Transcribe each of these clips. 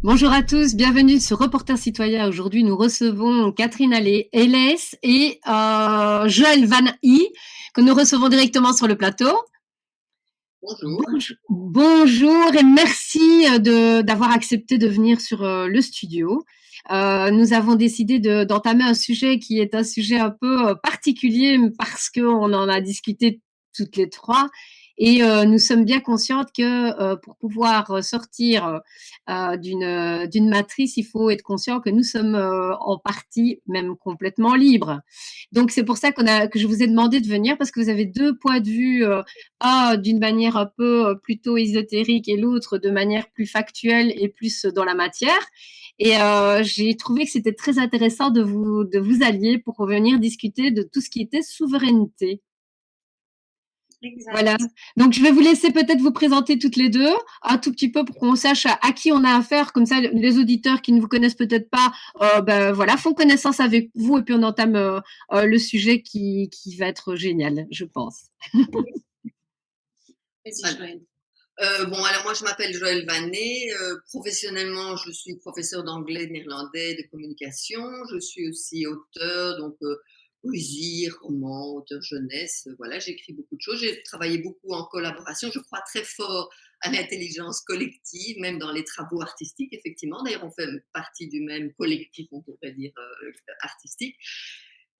Bonjour à tous, bienvenue sur Reporter Citoyen. Aujourd'hui, nous recevons Catherine Hellès et Joël Van I, que nous recevons directement sur le plateau. Bonjour. Bonjour et merci d'avoir accepté de venir sur le studio. Nous avons décidé d'entamer un sujet qui est un sujet un peu particulier parce qu'on en a discuté toutes les trois. Et nous sommes bien conscientes que pour pouvoir sortir d'une matrice, il faut être conscient que nous sommes en partie, même complètement libres. Donc c'est pour ça que je vous ai demandé de venir parce que vous avez deux points de vue, un d'une manière un peu plutôt ésotérique et l'autre de manière plus factuelle et plus dans la matière. Et j'ai trouvé que c'était très intéressant de vous allier pour venir discuter de tout ce qui était souveraineté. Voilà. Exact. Donc, je vais vous laisser peut-être vous présenter toutes les deux, un tout petit peu pour qu'on sache à qui on a affaire. Comme ça, les auditeurs qui ne vous connaissent peut-être pas, ben voilà, font connaissance avec vous et puis on entame le sujet qui va être génial, je pense. Vas-y, Joël. Bon, alors moi, je m'appelle Joël Vanet. Professionnellement, je suis professeure d'anglais, de néerlandais, de communication. Je suis aussi auteur, donc poésie, roman, auteur jeunesse. Voilà, j'écris beaucoup de choses. J'ai travaillé beaucoup en collaboration. Je crois très fort à l'intelligence collective, même dans les travaux artistiques, effectivement. D'ailleurs, on fait partie du même collectif, on pourrait dire, artistique.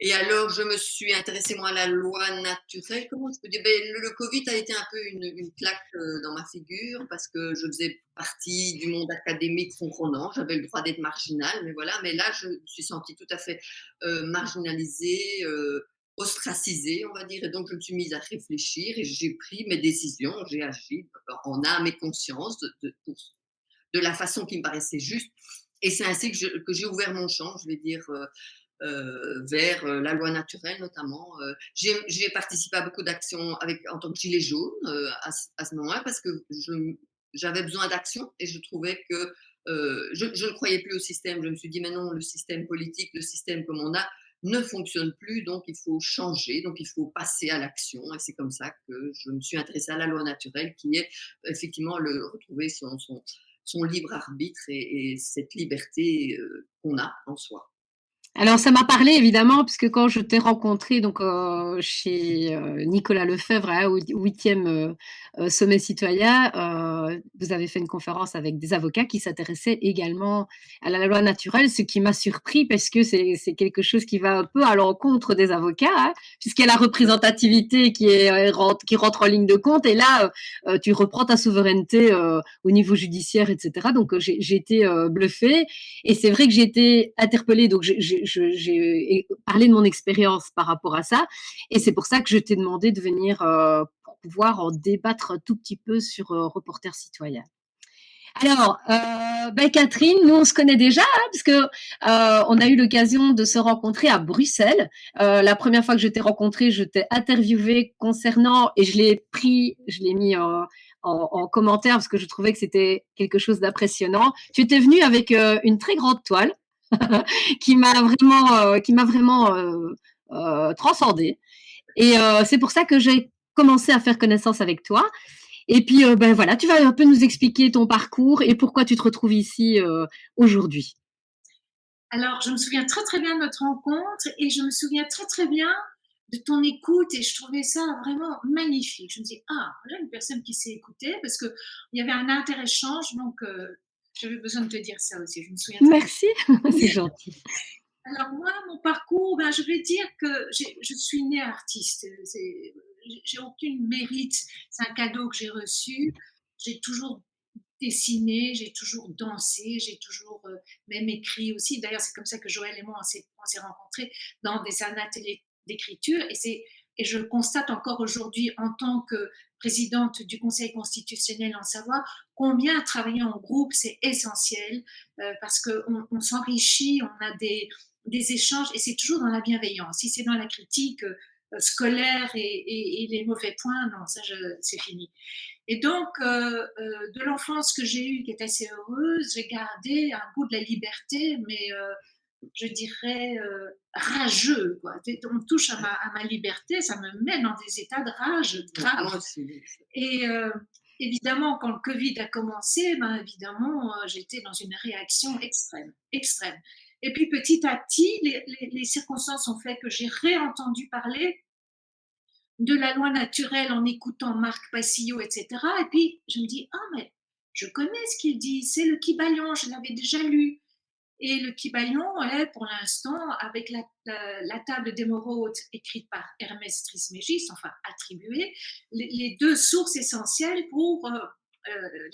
Et alors, je me suis intéressée, moi, à la loi naturelle. Comment je peux dire? Le Covid a été un peu une claque dans ma figure parce que je faisais partie du monde académique ronronnant. J'avais le droit d'être marginale, mais voilà. Mais là, je me suis sentie tout à fait marginalisée, ostracisée, on va dire. Et donc, je me suis mise à réfléchir et j'ai pris mes décisions. J'ai agi en âme et conscience de la façon qui me paraissait juste. Et c'est ainsi que j'ai ouvert mon champ, je vais dire, vers la loi naturelle notamment. J'ai participé à beaucoup d'actions en tant que gilet jaune à ce moment-là parce que j'avais besoin d'action et je trouvais que je ne croyais plus au système. Je me suis dit, mais non, le système politique, le système comme on a, ne fonctionne plus, donc il faut changer, donc il faut passer à l'action. Et c'est comme ça que je me suis intéressée à la loi naturelle qui est effectivement retrouver son libre arbitre et cette liberté qu'on a en soi. Alors, ça m'a parlé évidemment, puisque quand je t'ai rencontré donc chez Nicolas Lefebvre, hein, au 8e sommet citoyen, vous avez fait une conférence avec des avocats qui s'intéressaient également à la loi naturelle, ce qui m'a surpris parce que c'est quelque chose qui va un peu à l'encontre des avocats, hein, puisqu'il y a la représentativité qui rentre en ligne de compte, et là, tu reprends ta souveraineté au niveau judiciaire, etc. Donc, j'ai été bluffée. Et c'est vrai que j'ai été interpellée, donc j'ai parlé de mon expérience par rapport à ça. Et c'est pour ça que je t'ai demandé de venir pour pouvoir en débattre un tout petit peu sur Reporter Citoyen. Alors, ben Catherine, nous on se connaît déjà, hein, parce que on a eu l'occasion de se rencontrer à Bruxelles. La première fois que je t'ai rencontrée, je t'ai interviewée concernant, et je l'ai mis en commentaire parce que je trouvais que c'était quelque chose d'impressionnant. Tu étais venue avec une très grande toile qui m'a vraiment transcendée. Et c'est pour ça que j'ai commencé à faire connaissance avec toi. Et puis, ben voilà, tu vas un peu nous expliquer ton parcours et pourquoi tu te retrouves ici aujourd'hui. Alors, je me souviens très très bien de notre rencontre et je me souviens très très bien de ton écoute et je trouvais ça vraiment magnifique. Je me dis, ah, voilà une personne qui sait écouter parce qu'il y avait un inter-échange, donc j'avais besoin de te dire ça aussi. Je me souviens très Merci, c'est bien. gentil. Alors moi, mon parcours, ben, je vais dire que je suis née artiste. J'ai aucune mérite. C'est un cadeau que j'ai reçu. J'ai toujours dessiné, j'ai toujours dansé, j'ai toujours même écrit aussi. D'ailleurs, c'est comme ça que Joël et moi, on s'est rencontrés dans des ateliers d'écriture. Et je constate encore aujourd'hui, en tant que présidente du Conseil constitutionnel en Savoie, combien travailler en groupe, c'est essentiel parce qu'on s'enrichit, on a des échanges et c'est toujours dans la bienveillance. Si c'est dans la critique scolaire et les mauvais points, non, ça, c'est fini. Et donc, de l'enfance que j'ai eue, qui est assez heureuse, j'ai gardé un goût de la liberté, mais je dirais rageux. Quoi. On touche à ma liberté, ça me met dans des états de rage grave. Et évidemment, quand le Covid a commencé, ben, évidemment, j'étais dans une réaction extrême, extrême. Et puis petit à petit, les circonstances ont fait que j'ai réentendu parler de la loi naturelle en écoutant Marc Passillot, etc. Et puis je me dis, ah mais je connais ce qu'il dit, c'est le Kybalion, je l'avais déjà lu. Et le Kybalion est, pour l'instant, avec la table d'émeraude écrite par Hermès Trismégiste, enfin attribuée, les deux sources essentielles pour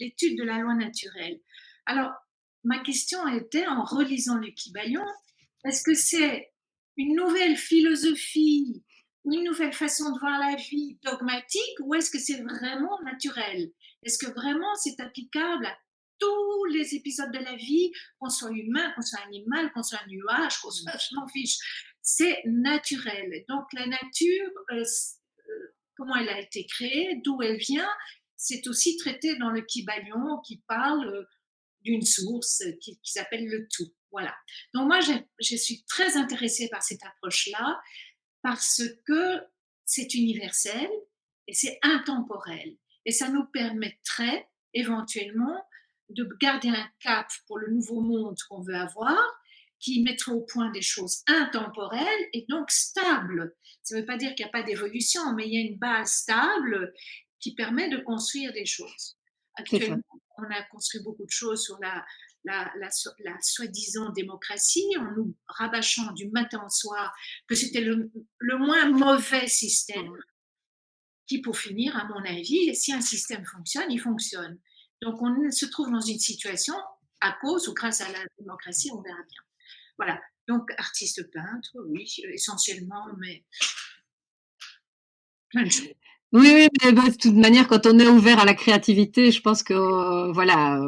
l'étude de la loi naturelle. Alors, ma question était, en relisant le Kybalion, est-ce que c'est une nouvelle philosophie, une nouvelle façon de voir la vie dogmatique, ou est-ce que c'est vraiment naturel? Est-ce que vraiment c'est applicable à tous les épisodes de la vie, qu'on soit humain, qu'on soit animal, qu'on soit un nuage, qu'on soit, je m'en fiche. C'est naturel. Donc la nature, comment elle a été créée, d'où elle vient, c'est aussi traité dans le Kybalion qui parle d'une source qu'ils appellent le tout. Voilà. Donc moi, je suis très intéressée par cette approche-là parce que c'est universel et c'est intemporel. Et ça nous permettrait éventuellement de garder un cap pour le nouveau monde qu'on veut avoir, qui mettrait au point des choses intemporelles et donc stables. Ça ne veut pas dire qu'il n'y a pas d'évolution, mais il y a une base stable qui permet de construire des choses. C'est ça. Actuellement, on a construit beaucoup de choses sur la soi-disant démocratie, en nous rabâchant du matin au soir que c'était le moins mauvais système, Mmh. qui, pour finir, à mon avis, si un système fonctionne, il fonctionne. Donc, on se trouve dans une situation, à cause ou grâce à la démocratie, on verra bien. Voilà. Donc, artiste peintre, oui, essentiellement, mais plein de choses. Oui, oui, mais bah, de toute manière, quand on est ouvert à la créativité, je pense que voilà,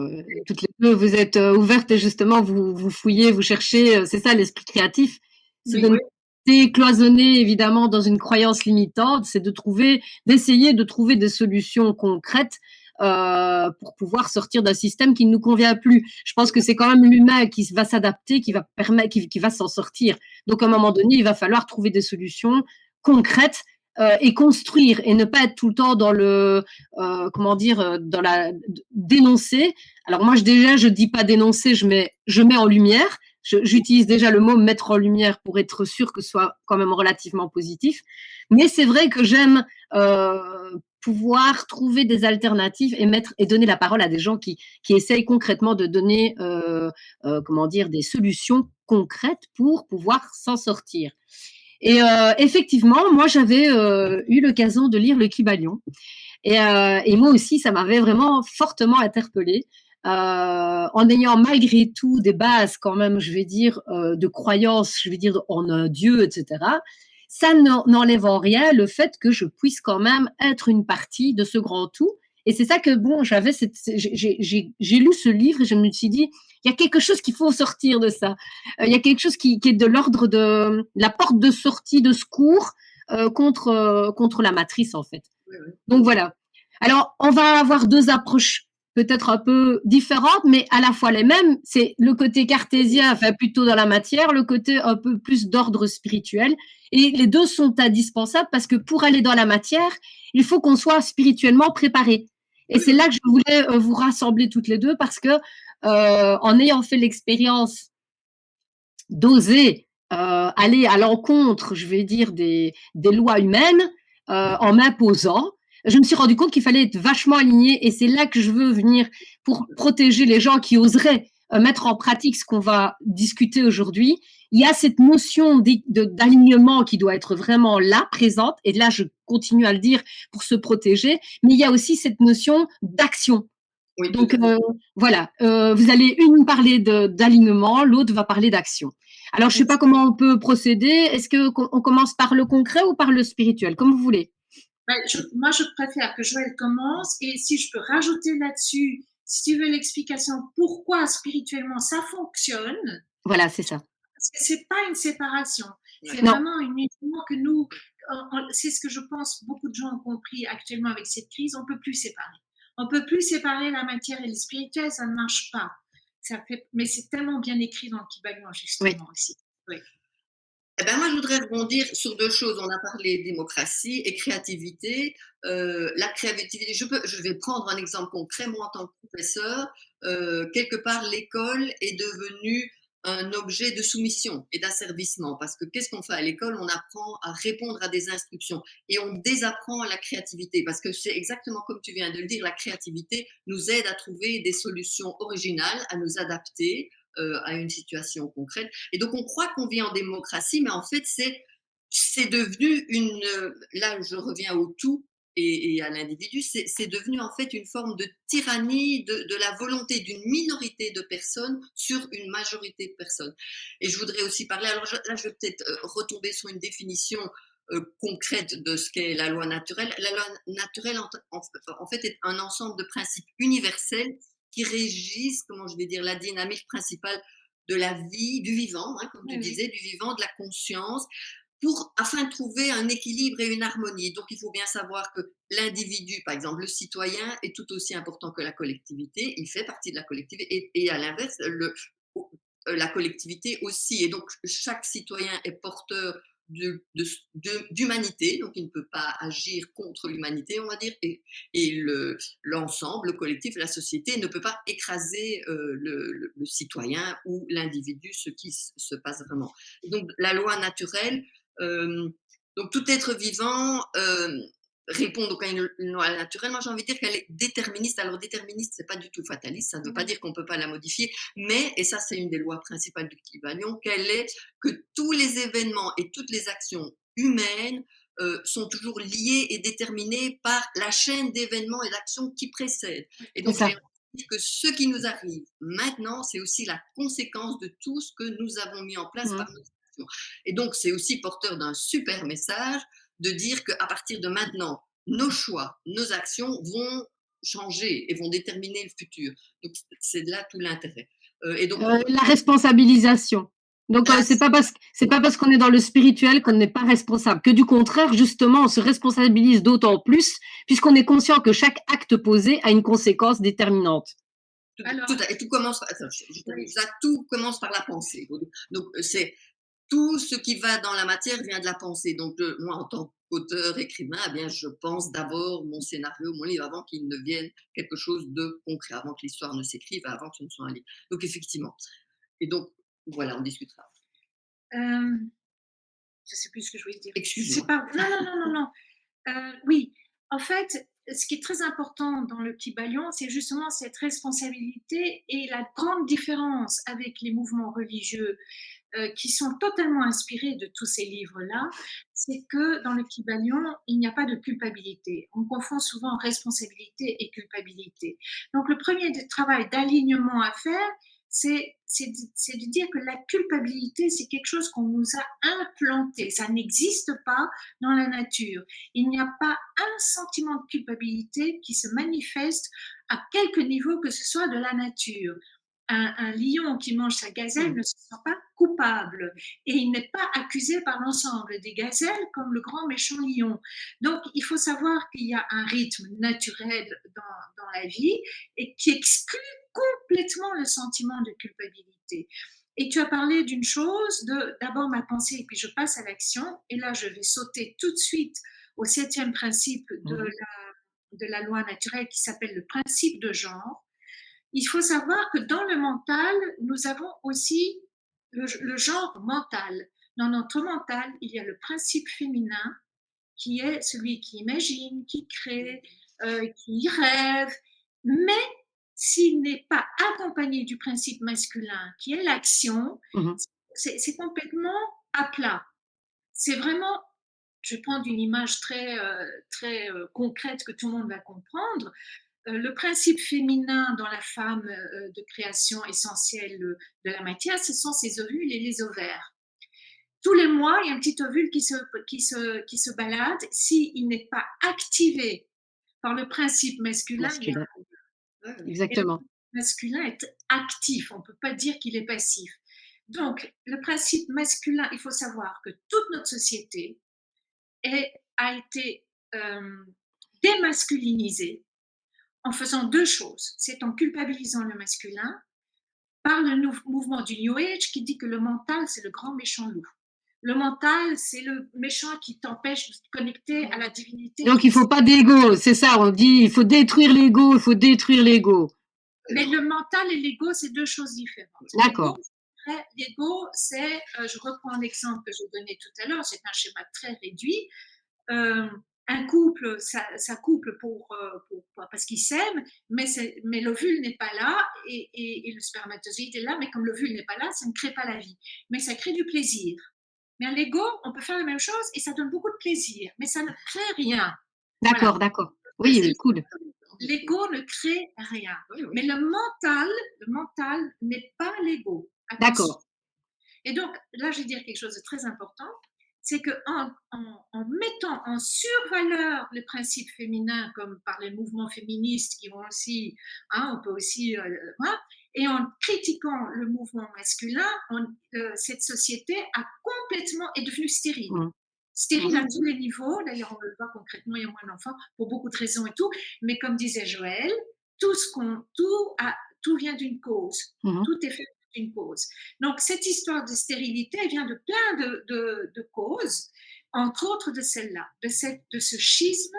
toutes les deux, vous êtes ouvertes et justement, vous fouillez, vous cherchez. C'est ça l'esprit créatif, c'est de Oui, ne pas rester cloisonné évidemment dans une croyance limitante, c'est d'essayer de trouver des solutions concrètes pour pouvoir sortir d'un système qui ne nous convient plus. Je pense que c'est quand même l'humain qui va s'adapter, qui va permettre, qui va s'en sortir. Donc à un moment donné, il va falloir trouver des solutions concrètes et construire et ne pas être tout le temps dans le comment dire dans la dénoncer. Alors moi je dis pas dénoncer, je mets en lumière. J'utilise déjà le mot mettre en lumière pour être sûr que ce soit quand même relativement positif. Mais c'est vrai que j'aime pouvoir trouver des alternatives et donner la parole à des gens qui essayent concrètement de donner comment dire des solutions concrètes pour pouvoir s'en sortir. Et effectivement, moi, j'avais eu l'occasion de lire le Kybalion. Et moi aussi, ça m'avait vraiment fortement interpellée. En ayant malgré tout des bases quand même, je vais dire, de croyances, je vais dire en un Dieu, etc. Ça n'enlève en rien le fait que je puisse quand même être une partie de ce grand tout. Et c'est ça que, bon, j'ai lu ce livre et je me suis dit, il y a quelque chose qu'il faut sortir de ça. Il y a quelque chose qui est de l'ordre de la porte de sortie, de secours contre la matrice, en fait. Oui, oui. Donc voilà. Alors, on va avoir deux approches peut-être un peu différentes, mais à la fois les mêmes. C'est le côté cartésien, enfin plutôt dans la matière, le côté un peu plus d'ordre spirituel. Et les deux sont indispensables parce que pour aller dans la matière, il faut qu'on soit spirituellement préparé. Et c'est là que je voulais vous rassembler toutes les deux parce que en ayant fait l'expérience d'oser aller à l'encontre, je vais dire, des lois humaines en m'imposant, je me suis rendu compte qu'il fallait être vachement aligné et c'est là que je veux venir pour protéger les gens qui oseraient mettre en pratique ce qu'on va discuter aujourd'hui. Il y a cette notion d'alignement qui doit être vraiment là, présente, et là je continue à le dire pour se protéger, mais il y a aussi cette notion d'action. Oui, tout Donc à fait. voilà, vous allez une parler d'alignement, l'autre va parler d'action. Alors je ne sais pas comment on peut procéder. Est-ce que on commence par le concret ou par le spirituel, comme vous voulez. Ben, moi, je préfère que Joël commence et si je peux rajouter là-dessus, si tu veux l'explication pourquoi spirituellement ça fonctionne, Voilà, c'est ça. parce que c'est pas une séparation, c'est Ouais. Non, vraiment une union que nous, c'est ce que je pense beaucoup de gens ont compris actuellement avec cette crise, on peut plus séparer. On peut plus séparer la matière et le spirituel, ça ne marche pas. Ça fait, mais c'est tellement bien écrit dans le Kybalion oui. justement aussi. Oui. Eh ben, moi, je voudrais rebondir sur 2 choses. On a parlé démocratie et créativité. La créativité, je vais prendre un exemple concret. Moi, en tant que professeur, quelque part, l'école est devenue un objet de soumission et d'asservissement. Parce que qu'est-ce qu'on fait à l'école? On apprend à répondre à des instructions et on désapprend la créativité. Parce que c'est exactement comme tu viens de le dire, la créativité nous aide à trouver des solutions originales, à nous adapter, à une situation concrète. Et donc, on croit qu'on vit en démocratie, mais en fait, c'est devenu une. Là, je reviens au tout et à l'individu, c'est devenu en fait une forme de tyrannie de la volonté d'une minorité de personnes sur une majorité de personnes. Et je voudrais aussi parler. Alors là, je vais peut-être retomber sur une définition concrète de ce qu'est la loi naturelle. La loi naturelle, en fait, est un ensemble de principes universels qui régissent, comment je vais dire, la dynamique principale de la vie, du vivant, hein, comme Oui, tu oui. disais, du vivant, de la conscience, afin de trouver un équilibre et une harmonie. Donc, il faut bien savoir que l'individu, par exemple, le citoyen, est tout aussi important que la collectivité. Il fait partie de la collectivité et à l'inverse, la collectivité aussi. Et donc, chaque citoyen est porteur d'humanité, donc il ne peut pas agir contre l'humanité, on va dire, et l'ensemble, le collectif, la société ne peut pas écraser le citoyen ou l'individu, ce qui se passe vraiment. Et donc, la loi naturelle, donc tout être vivant répond donc à une loi naturelle. Moi, j'ai envie de dire qu'elle est déterministe. Alors, déterministe, c'est pas du tout fataliste. Ça ne veut pas dire qu'on peut pas la modifier, mais, et ça, c'est une des lois principales du Kybalion, qu'elle est que tous les événements et toutes les actions humaines sont toujours liés et déterminés par la chaîne d'événements et d'actions qui précèdent. Et C'est donc, j'ai ça. envie de dire que ce qui nous arrive maintenant, c'est aussi la conséquence de tout ce que nous avons mis en place Mmh. par nos actions. Et donc, c'est aussi porteur d'un super message de dire qu'à partir de maintenant, nos choix, nos actions vont changer et vont déterminer le futur. Donc, c'est de là tout l'intérêt. Et donc, La responsabilisation. Donc, la, c'est pas parce qu'on est dans le spirituel qu'on n'est pas responsable. Que du contraire, justement, on se responsabilise d'autant plus puisqu'on est conscient que chaque acte posé a une conséquence déterminante. Alors, et tout commence, attends, oui. ça, tout commence par la pensée. Donc, c'est tout ce qui va dans la matière vient de la pensée. Donc, moi, en tant qu'auteur, écrivain, eh bien, je pense d'abord mon scénario, mon livre, avant qu'il ne vienne quelque chose de concret, avant que l'histoire ne s'écrive, avant que ce ne soit un livre. Donc, effectivement. Et donc, voilà, on discutera. Je ne sais plus ce que je voulais dire. C'est Excuse-moi. pas. Non, non, non, non, non. Oui, en fait, ce qui est très important dans le Kybalion, c'est justement cette responsabilité et la grande différence avec les mouvements religieux qui sont totalement inspirés de tous ces livres-là, c'est que dans le Kybalion, il n'y a pas de culpabilité. On confond souvent responsabilité et culpabilité. Donc, le premier travail d'alignement à faire, c'est de dire que la culpabilité, c'est quelque chose qu'on nous a implanté. Ça n'existe pas dans la nature. Il n'y a pas un sentiment de culpabilité qui se manifeste à quelque niveau que ce soit de la nature. Un lion qui mange sa gazelle ne se sent pas coupable et il n'est pas accusé par l'ensemble des gazelles comme le grand méchant lion. Donc, il faut savoir qu'il y a un rythme naturel dans la vie et qui exclut complètement le sentiment de culpabilité. Et tu as parlé d'une chose, d'abord ma pensée et puis je passe à l'action. Et là, je vais sauter tout de suite au 7e principe de la loi naturelle qui s'appelle le principe de genre. Il faut savoir que dans le mental, nous avons aussi le genre mental. Dans notre mental, il y a le principe féminin qui est celui qui imagine, qui crée, qui rêve, mais s'il n'est pas accompagné du principe masculin qui est l'action, Mmh. c'est complètement à plat. C'est vraiment, je vais prendre une image très concrète que tout le monde va comprendre. Le principe féminin dans la femme de création essentielle de la matière, ce sont ses ovules et les ovaires. Tous les mois, il y a un petit ovule qui se balade. S'il n'est pas activé par le principe masculin, il y a Masculin, et le exactement. masculin est actif. On ne peut pas dire qu'il est passif. Donc, le principe masculin, il faut savoir que toute notre société a été démasculinisée en faisant deux choses. C'est en culpabilisant le masculin par le mouvement du New Age qui dit que le mental, c'est le grand méchant loup. Le mental, c'est le méchant qui t'empêche de te connecter à la divinité Donc, qui il faut est. pas d'ego, c'est ça, on dit, il faut détruire l'ego, il faut détruire l'ego. Mais le mental et l'ego, c'est deux choses différentes. D'accord, L'ego, c'est, je reprends l'exemple que j'ai donné tout à l'heure, c'est un schéma très réduit. Euh, un couple, ça couple parce qu'ils s'aiment, mais l'ovule n'est pas là et le spermatozoïde est là, mais comme l'ovule n'est pas là, ça ne crée pas la vie. Mais ça crée du plaisir. Mais à l'ego, on peut faire la même chose et ça donne beaucoup de plaisir, mais ça ne crée rien. Voilà. d'accord, d'accord. Oui, oui, cool. L'ego ne crée rien. Oui, oui. Mais le mental n'est pas l'ego. Attention. D'accord. Et donc, là, je vais dire quelque chose de très important, c'est qu'en en mettant en survaleur le principe féminin, comme par les mouvements féministes qui vont aussi, hein, on peut aussi, voilà, et en critiquant le mouvement masculin, cette société est devenue stérile. Mmh. Stérile Mmh. à tous les niveaux, d'ailleurs on le voit concrètement, il y a moins d'enfants pour beaucoup de raisons et tout, mais comme disait Joël, tout vient d'une cause, Mmh. tout est fait d'une cause. Donc cette histoire de stérilité, elle vient de plein de causes, entre autres de celle-là, de ce schisme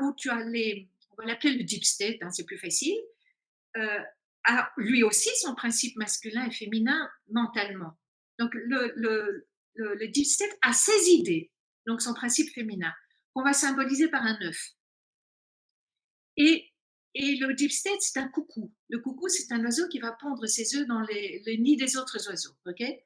où tu as on va l'appeler le deep state, hein, c'est plus facile, euh, a lui aussi son principe masculin et féminin mentalement. Donc le deep state a ses idées, donc son principe féminin, qu'on va symboliser par un œuf. Et, et le deep state, c'est un coucou. Le coucou, c'est un oiseau qui va pondre ses œufs dans les nids des autres oiseaux. Okay.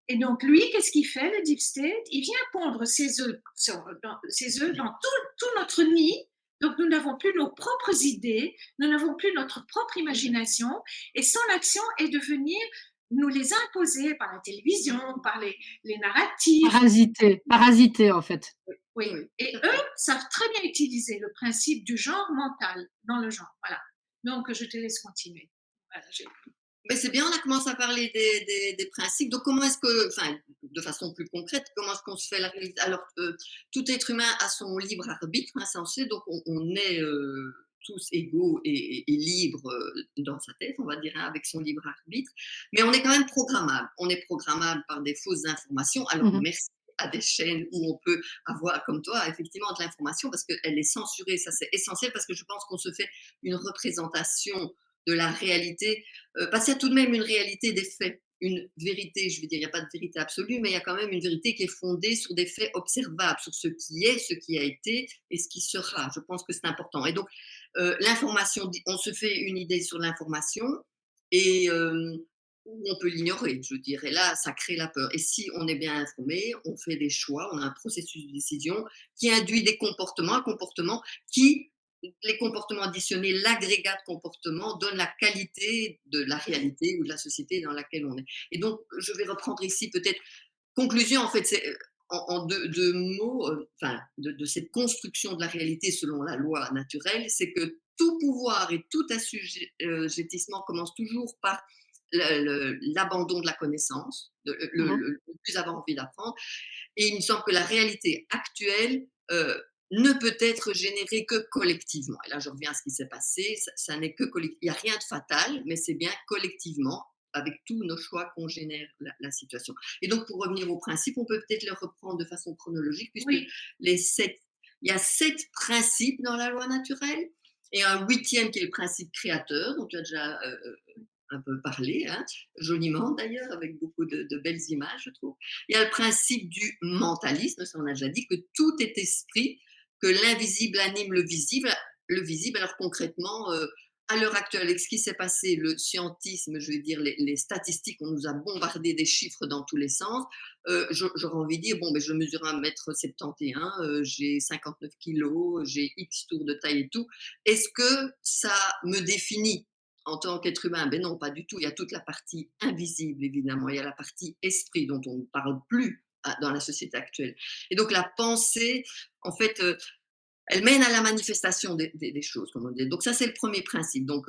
Et donc, lui, qu'est-ce qu'il fait, le deep state? Il vient pondre ses œufs dans tout notre nid. Donc, nous n'avons plus nos propres idées, nous n'avons plus notre propre imagination, et son action est de venir nous les imposer par la télévision, par les narratifs. Parasiter, en fait. Oui. Et eux savent très bien utiliser le principe du genre mental dans le genre. Voilà. Donc, je te laisse continuer. Voilà, mais c'est bien, on a commencé à parler des principes. Donc, comment est-ce que, enfin, de façon plus concrète, comment est-ce qu'on se fait la réalité? Alors, tout être humain a son libre arbitre, hein, ça on sait, donc on est tous égaux et libres dans sa tête, on va dire, hein, avec son libre arbitre. Mais on est quand même programmable. On est programmable par des fausses informations. Alors, Mmh. merci à des chaînes où on peut avoir, comme toi, effectivement, de l'information parce qu'elle est censurée. Ça, c'est essentiel parce que je pense qu'on se fait une représentation de la réalité, parce qu'il y a tout de même une réalité des faits, une vérité, je veux dire, il n'y a pas de vérité absolue, mais il y a quand même une vérité qui est fondée sur des faits observables, sur ce qui est, ce qui a été et ce qui sera. Je pense que c'est important. Et donc, l'information, on se fait une idée sur l'information et on peut l'ignorer, je dirais. Là, ça crée la peur. Et si on est bien informé, on fait des choix, on a un processus de décision qui induit des comportements, un comportement qui les comportements additionnés, l'agrégat de comportements donne la qualité de la réalité ou de la société dans laquelle on est. Et donc, je vais reprendre ici peut-être conclusion, en fait, c'est en deux mots, enfin, de cette construction de la réalité selon la loi naturelle, c'est que tout pouvoir et tout assujettissement commence toujours par l'abandon de la connaissance, Mmh. le plus avoir envie d'apprendre. Et il me semble que la réalité actuelle ne peut être générée que collectivement. Et là, je reviens à ce qui s'est passé. Ça n'est que collectif. Il n'y a rien de fatal, mais c'est bien collectivement, avec tous nos choix, qu'on génère la situation. Et donc, pour revenir au principe, on peut peut-être le reprendre de façon chronologique, puisque Oui. il y a 7 principes dans la loi naturelle et un 8e qui est le principe créateur, dont tu as déjà un peu parlé, hein, joliment d'ailleurs, avec beaucoup de belles images, je trouve. Il y a le principe du mentalisme, ça on a déjà dit, que tout est esprit, que l'invisible anime le visible. Le visible, alors concrètement, à l'heure actuelle, avec ce qui s'est passé, le scientisme, je veux dire, les statistiques, on nous a bombardé des chiffres dans tous les sens. J'aurais envie de dire, bon, ben, je mesure 1,71 m, j'ai 59 kilos, j'ai X tours de taille et tout. Est-ce que ça me définit en tant qu'être humain? Ben non, pas du tout. Il y a toute la partie invisible, évidemment. Il y a la partie esprit dont on ne parle plus dans la société actuelle. Et donc la pensée, en fait, elle mène à la manifestation des choses, comme on dit. Donc ça, c'est le premier principe. Donc,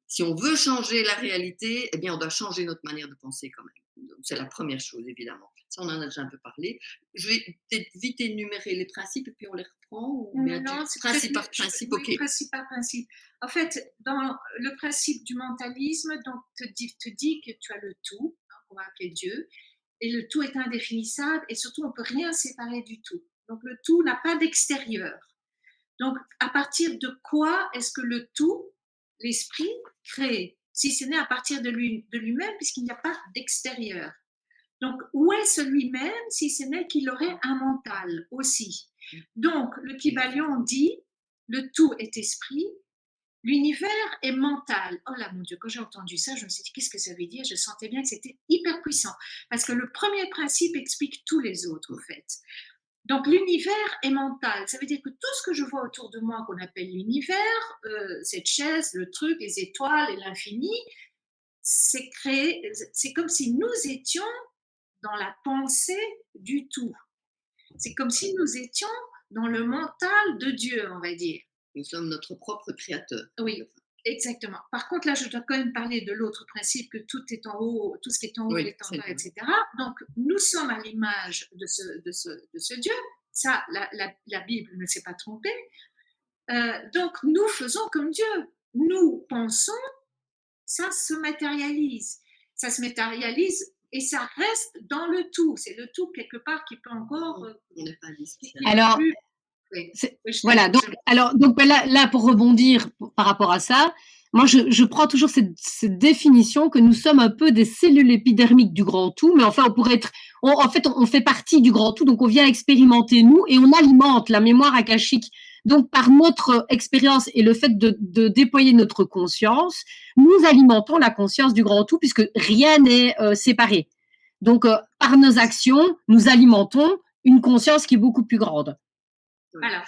si on veut changer la réalité, eh bien, on doit changer notre manière de penser quand même. Donc, c'est la première chose, évidemment. Ça, on en a déjà un peu parlé. Je vais peut-être vite énumérer les principes et puis on les reprend. Ou bien Non, principe par principe, oui, ok. principe par principe. En fait, dans le principe du mentalisme, donc te dit que tu as le tout, hein, qu'on va appeler Dieu, et le tout est indéfinissable et surtout on ne peut rien séparer du tout. Donc le tout n'a pas d'extérieur. Donc à partir de quoi est-ce que le tout, l'esprit, crée? Si ce n'est à partir de lui-même, puisqu'il n'y a pas d'extérieur. Donc où est ce lui-même si ce n'est qu'il aurait un mental aussi? Donc le Kybalion dit, le tout est esprit, l'univers est mental. Oh là, mon Dieu, quand j'ai entendu ça, je me suis dit, qu'est-ce que ça veut dire? Je sentais bien que c'était hyper puissant. Parce que le premier principe explique tous les autres, au fait. Donc, l'univers est mental. Ça veut dire que tout ce que je vois autour de moi, qu'on appelle l'univers, cette chaise, le truc, les étoiles et l'infini, c'est créé, c'est comme si nous étions dans la pensée du tout. C'est comme si nous étions dans le mental de Dieu, on va dire. Nous sommes notre propre créateur. Oui, exactement. Par contre, là, je dois quand même parler de l'autre principe que tout est en haut, tout ce qui est en haut Oui, est en c'est bas, vrai. etc. Donc, nous sommes à l'image de ce Dieu. Ça, la Bible ne s'est pas trompée. Donc, nous faisons comme Dieu. Nous pensons, ça se matérialise. Ça se matérialise et ça reste dans le tout. C'est le tout quelque part qui peut encore. On n'est pas indiscutable. Qui est Alors, plus. Oui. Oui, voilà, donc ben là, pour rebondir par rapport à ça, moi je prends toujours cette définition que nous sommes un peu des cellules épidermiques du grand tout, mais enfin on pourrait être, en fait on fait partie du grand tout, donc on vient expérimenter nous et on alimente la mémoire akashique. Donc par notre expérience et le fait de déployer notre conscience, nous alimentons la conscience du grand tout puisque rien n'est séparé. Donc par nos actions, nous alimentons une conscience qui est beaucoup plus grande. Alors,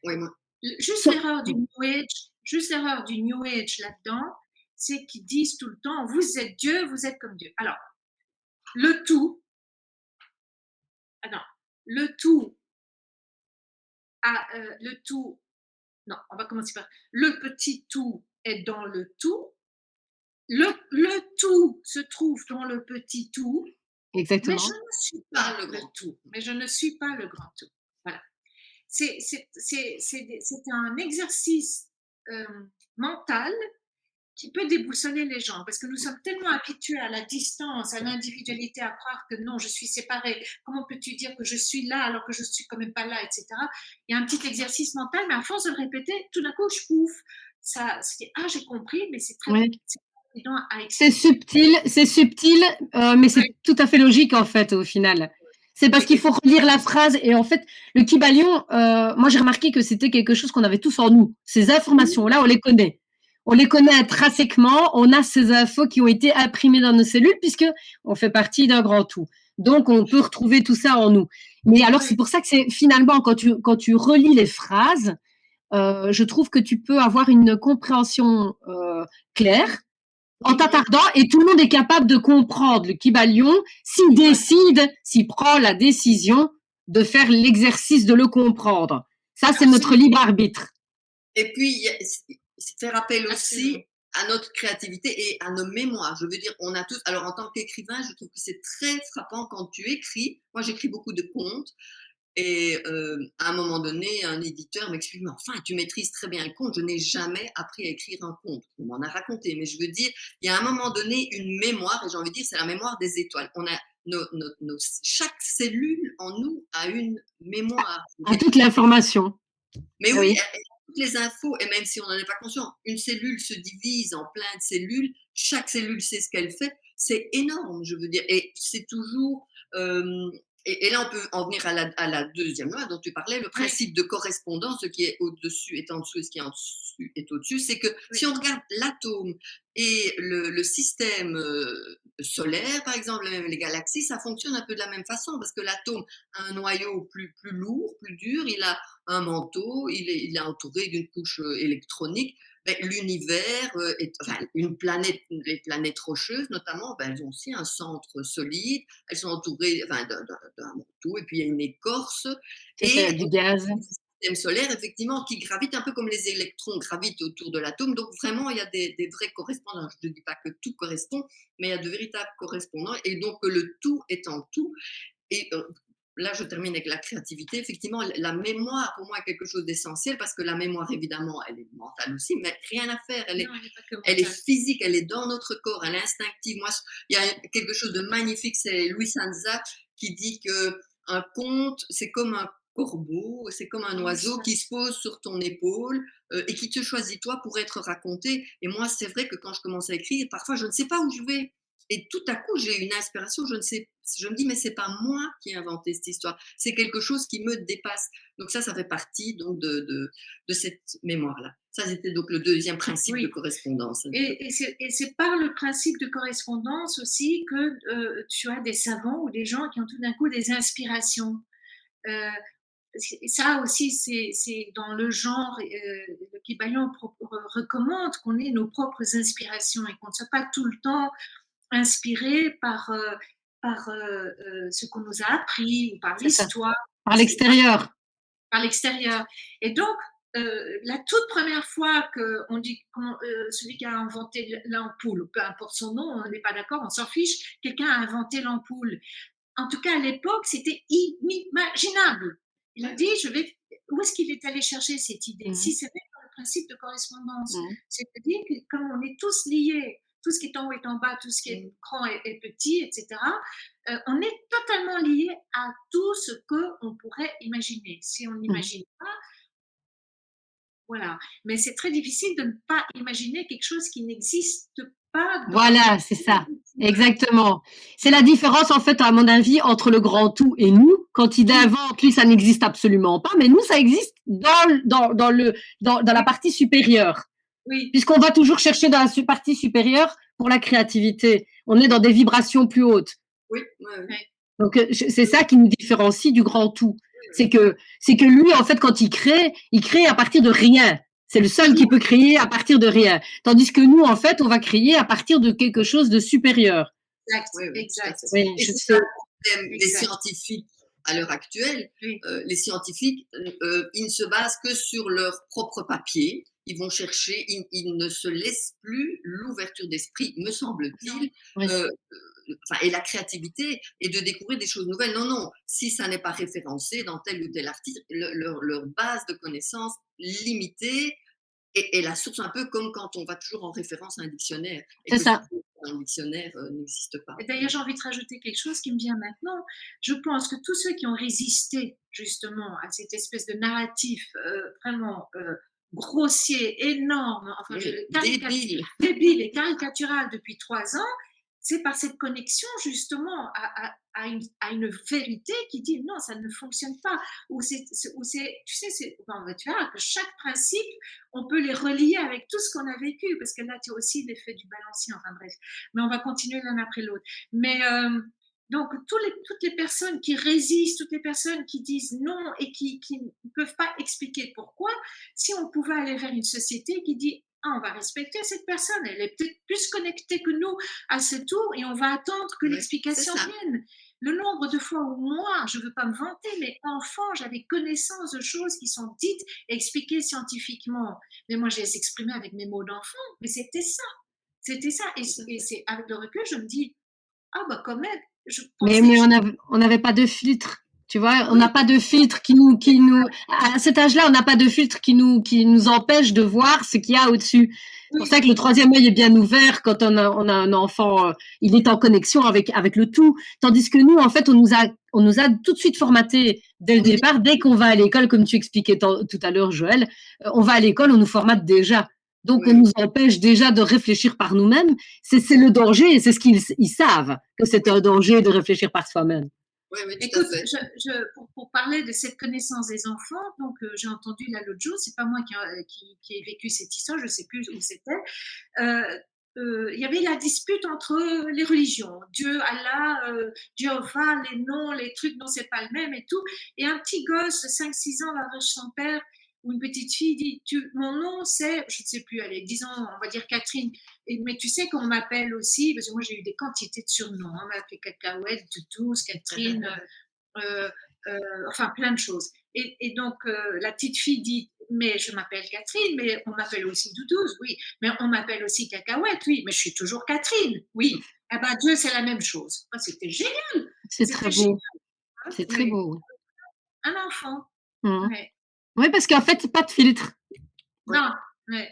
Oui, moi. juste l'erreur du New Age là-dedans, c'est qu'ils disent tout le temps, vous êtes Dieu, vous êtes comme Dieu. Alors, le tout, non, on va commencer par, le petit tout est dans le tout, le tout se trouve dans le petit tout, Exactement. mais je ne suis pas le grand tout. Mais je ne suis pas le grand tout. Voilà. C'est un exercice mental qui peut déboussoler les gens parce que nous sommes tellement habitués à la distance, à l'individualité, à croire que non, je suis séparée. Comment peux-tu dire que je suis là alors que je suis quand même pas là, etc. Il y a un petit exercice mental, mais à force de le répéter, tout d'un coup, je pouffe. Ça, c'est j'ai compris, mais c'est très évident à expliquer. C'est subtil, mais c'est tout à fait logique en fait au final. C'est parce qu'il faut relire la phrase et en fait, le Kybalion, moi j'ai remarqué que c'était quelque chose qu'on avait tous en nous. Ces informations-là, on les connaît. On les connaît intrinsèquement, on a ces infos qui ont été imprimées dans nos cellules puisque on fait partie d'un grand tout. Donc on peut retrouver tout ça en nous. Mais alors c'est pour ça que c'est finalement quand tu relis les phrases, je trouve que tu peux avoir une compréhension claire en t'attardant et tout le monde est capable de comprendre le Kybalion s'il prend la décision de faire l'exercice de le comprendre. Ça, c'est notre libre arbitre. Et puis, faire appel aussi à notre créativité et à nos mémoires. Je veux dire, on a tous. Alors, en tant qu'écrivain, je trouve que c'est très frappant quand tu écris. Moi, j'écris beaucoup de contes. Et à un moment donné, un éditeur m'explique, mais enfin, tu maîtrises très bien le conte. Je n'ai jamais appris à écrire un conte. On m'en a raconté, mais je veux dire, il y a à un moment donné une mémoire, et j'ai envie de dire, c'est la mémoire des étoiles. On a chaque cellule en nous a une mémoire. À toute l'information. Mais oui, toutes les infos, et même si on n'en est pas conscient, une cellule se divise en plein de cellules, chaque cellule sait ce qu'elle fait, c'est énorme, je veux dire, et c'est toujours... et là, on peut en venir à la deuxième loi dont tu parlais, le principe de correspondance, ce qui est au-dessus est en dessous et ce qui est en dessus est au-dessus. C'est que si on regarde l'atome et le système solaire, par exemple, même les galaxies, ça fonctionne un peu de la même façon parce que l'atome a un noyau plus lourd, plus dur, il a un manteau, il est entouré d'une couche électronique. Ben, l'univers, enfin, les planètes rocheuses notamment, ben, elles ont aussi un centre solide, elles sont entourées d'un manteau, et puis il y a une écorce. Et du gaz. Le système solaire, effectivement, qui gravite un peu comme les électrons gravitent autour de l'atome. Donc vraiment, il y a des vrais correspondants. Je ne dis pas que tout correspond, mais il y a de véritables correspondants. Et donc, le tout est en tout. Et là, je termine avec la créativité. Effectivement, la mémoire, pour moi, est quelque chose d'essentiel parce que la mémoire, évidemment, elle est mentale aussi, mais rien à faire. Non, elle n'est pas que Elle est mentale. physique, elle est dans notre corps, elle est instinctive. Moi, il y a quelque chose de magnifique, c'est Louis Sanza qui dit que un conte, c'est comme un corbeau, c'est comme un Oui, oiseau ça. qui se pose sur ton épaule et qui te choisit toi pour être raconté. Et moi, c'est vrai que quand je commence à écrire, parfois, je ne sais pas où je vais. Et tout à coup, j'ai une inspiration, je me dis, mais c'est pas moi qui ai inventé cette histoire, c'est quelque chose qui me dépasse. Donc ça fait partie donc de cette mémoire-là. Ça, c'était donc le deuxième principe de Oui. correspondance. Et c'est par le principe de correspondance aussi que tu as des savants ou des gens qui ont tout d'un coup des inspirations. Euh, Ça aussi, c'est dans le genre, le Kybalion recommande qu'on ait nos propres inspirations et qu'on ne soit pas tout le temps inspiré par ce qu'on nous a appris ou par C'est ça. l'histoire, Par etc., l'extérieur. par l'extérieur. Et donc, la toute première fois qu'on dit celui qui a inventé l'ampoule, peu importe son nom, on n'est pas d'accord, on s'en fiche, quelqu'un a inventé l'ampoule. En tout cas, à l'époque, c'était inimaginable. Il a dit, où est-ce qu'il est allé chercher cette idée? Mmh. Si c'est même dans le principe de correspondance, Mmh. c'est-à-dire que comme on est tous liés, tout ce qui est en haut est en bas, tout ce qui est grand est petit, etc., on est totalement liés à tout ce qu'on pourrait imaginer. Si on Mmh. n'imagine pas, voilà. Mais c'est très difficile de ne pas imaginer quelque chose qui n'existe pas dans le Voilà, c'est ça. Exactement. C'est la différence, en fait, à mon avis, entre le grand tout et nous. Quand il invente, lui, ça n'existe absolument pas, mais nous, ça existe dans la partie supérieure. Oui, Puisqu'on va toujours chercher dans la partie supérieure pour la créativité. On est dans des vibrations plus hautes. Oui, ouais, ouais. ouais. Donc, c'est ça qui nous différencie du grand tout. C'est que lui, en fait, quand il crée à partir de rien. C'est le seul qui peut créer à partir de rien. Tandis que nous, en fait, on va créer à partir de quelque chose de supérieur. Exact, Oui, oui, exact. Oui, et je c'est sais. ça le problème des Exact. scientifiques à l'heure actuelle. Oui. Les scientifiques, ils ne se basent que sur leur propre papier. Ils vont chercher, ils ne se laissent plus l'ouverture d'esprit, me semble-t-il, Oui. et la créativité et de découvrir des choses nouvelles. Non, non, si ça n'est pas référencé dans tel ou tel article, leur base de connaissances limitée est la source, un peu comme quand on va toujours en référence à un dictionnaire et C'est que ce ça. qui est dans le dictionnaire n'existe pas. Et d'ailleurs, j'ai envie de rajouter quelque chose qui me vient maintenant. Je pense que tous ceux qui ont résisté justement à cette espèce de narratif vraiment grossier, énorme, enfin, Débile. débile et caricatural depuis 3 ans, c'est par cette connexion justement à une vérité qui dit non, ça ne fonctionne pas. Tu sais, tu vois que chaque principe, on peut les relier avec tout ce qu'on a vécu, parce que là, tu as aussi l'effet du balancier, enfin bref. Mais on va continuer l'un après l'autre. Mais donc, toutes les personnes qui résistent, toutes les personnes qui disent non et qui ne peuvent pas expliquer pourquoi, si on pouvait aller vers une société qui dit ah, on va respecter cette personne, elle est peut-être plus connectée que nous à ce tour et on va attendre que Ouais, l'explication c'est ça. vienne. Le nombre de fois où moi, je ne veux pas me vanter, mais enfant, j'avais connaissance de choses qui sont dites et expliquées scientifiquement. Mais moi, je les exprimais avec mes mots d'enfant, mais c'était ça. C'était ça. Et c'est avec le recul, je me dis, ah bah quand même, je Mais pensais... on n'avait pas de filtre. Tu vois, on Oui, n'a pas de filtre à cet âge-là, on n'a pas de filtre qui nous empêche de voir ce qu'il y a au-dessus. C'est pour oui, ça que le troisième œil est bien ouvert quand on a un enfant, il est en connexion avec le tout. Tandis que nous, en fait, on nous a tout de suite formaté dès le on est départ. Dès qu'on va à l'école, comme tu expliquais tout à l'heure, Joël, on va à l'école, on nous formate déjà. Donc, oui, on nous empêche déjà de réfléchir par nous-mêmes. C'est le danger et c'est ce ils savent, que c'est un danger de réfléchir par soi-même. oui, oui, tout à écoute, fait. pour parler de cette connaissance des enfants, donc j'ai entendu là l'autre jour, c'est pas moi qui ai vécu cette histoire, je sais plus où c'était. Euh, il y avait la dispute entre les religions, Dieu, Allah, Jéhovah, les noms, les trucs, non, c'est pas le même et tout. Et un petit gosse de 5-6 ans va vers son père, ou une petite fille dit, mon nom c'est, je ne sais plus, allez, disons, on va dire Catherine. Mais tu sais qu'on m'appelle aussi, parce que moi j'ai eu des quantités de surnoms, on m'a appelé Cacahuète, Doudouze, Catherine, euh, enfin plein de choses. Et donc la petite fille dit, mais je m'appelle Catherine, mais on m'appelle aussi Doudouze, oui, mais on m'appelle aussi Cacahuète, oui, mais je suis toujours Catherine, oui. Eh ben Dieu, c'est la même chose. Ah, c'était génial, C'est c'était très génial. beau. C'est très Oui, beau, un enfant, oui. Mmh. ouais. Ouais, parce qu'en fait, pas de filtre. Ouais. Non, ouais.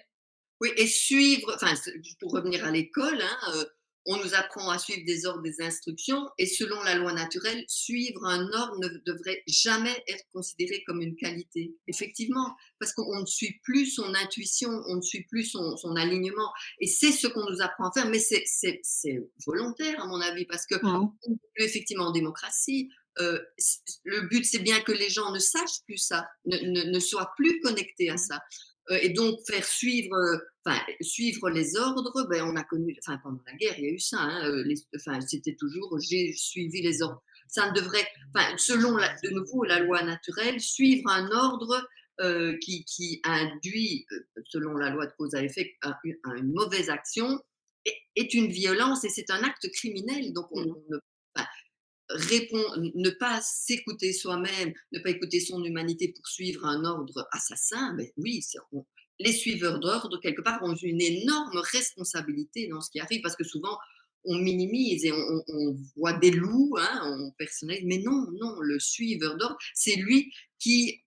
Oui, et suivre, enfin, pour revenir à l'école, hein, on nous apprend à suivre des ordres, des instructions, et selon la loi naturelle, suivre un ordre ne devrait jamais être considéré comme une qualité. Effectivement, parce qu'on ne suit plus son intuition, on ne suit plus son alignement, et c'est ce qu'on nous apprend à faire, mais c'est volontaire à mon avis, parce que Mmh. on n'est plus effectivement en démocratie. Le but, c'est bien que les gens ne sachent plus ça, ne soient plus connectés à ça. Et donc faire suivre, suivre les ordres, ben, on a connu, enfin, pendant la guerre, il y a eu ça, hein, enfin, c'était toujours j'ai suivi les ordres. Ça ne devrait, enfin, selon de nouveau la loi naturelle, suivre un ordre qui induit, selon la loi de cause à effet, une mauvaise action est une violence et c'est un acte criminel. Donc Mmh. on ne, enfin, ne pas s'écouter soi-même, ne pas écouter son humanité pour suivre un ordre assassin, ben oui, les suiveurs d'ordre, quelque part, ont une énorme responsabilité dans ce qui arrive, parce que souvent, on minimise et on voit des loups, hein, on personnalise, mais non, non, le suiveur d'ordre, c'est lui qui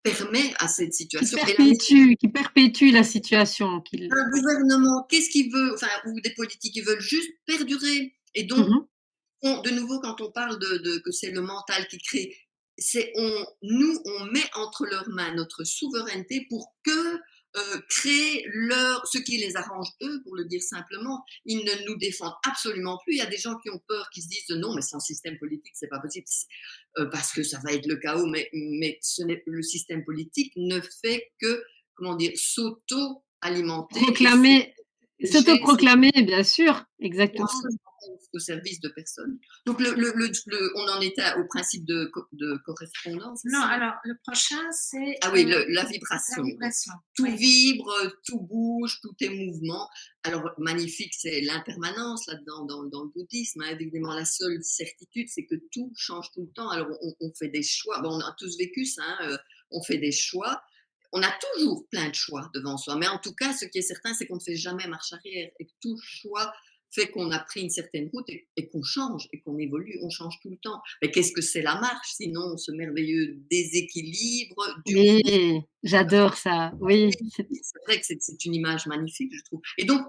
permet à cette situation. Et Qui perpétue la situation, qu'il un gouvernement, qu'est-ce qu'il veut, enfin, ou des politiques, ils veulent juste perdurer. Et mmh donc, mh. de nouveau, quand on parle que c'est le mental qui crée, on met entre leurs mains notre souveraineté pour que créer ce qui les arrange eux, pour le dire simplement. Ils ne nous défendent absolument plus. Il y a des gens qui ont peur, qui se disent non, mais sans système politique, c'est pas possible, parce que ça va être le chaos. Mais le système politique ne fait que, comment dire, s'auto-alimenter et Proclamer c'est S'autoproclamer, bien sûr, exactement. absolument au service de personne. Donc, on en était au principe de correspondance. Non, alors le prochain, c'est Ah oui, la la vibration. vibration. Tout Oui. vibre, tout bouge, tout est mouvement. Alors, magnifique, c'est l'impermanence là-dedans, dans le bouddhisme. Hein. Évidemment, la seule certitude, c'est que tout change tout le temps. Alors, on fait des choix. Bon, on a tous vécu ça. Hein, on fait des choix. On a toujours plein de choix devant soi. Mais en tout cas, ce qui est certain, c'est qu'on ne fait jamais marche arrière et que tout choix fait qu'on a pris une certaine route et qu'on change et qu'on évolue, on change tout le temps. Mais qu'est-ce que c'est la marche, sinon ce merveilleux déséquilibre du Oui, mouvement? j'adore ça. Oui, C'est vrai que c'est une image magnifique, je trouve. Et donc,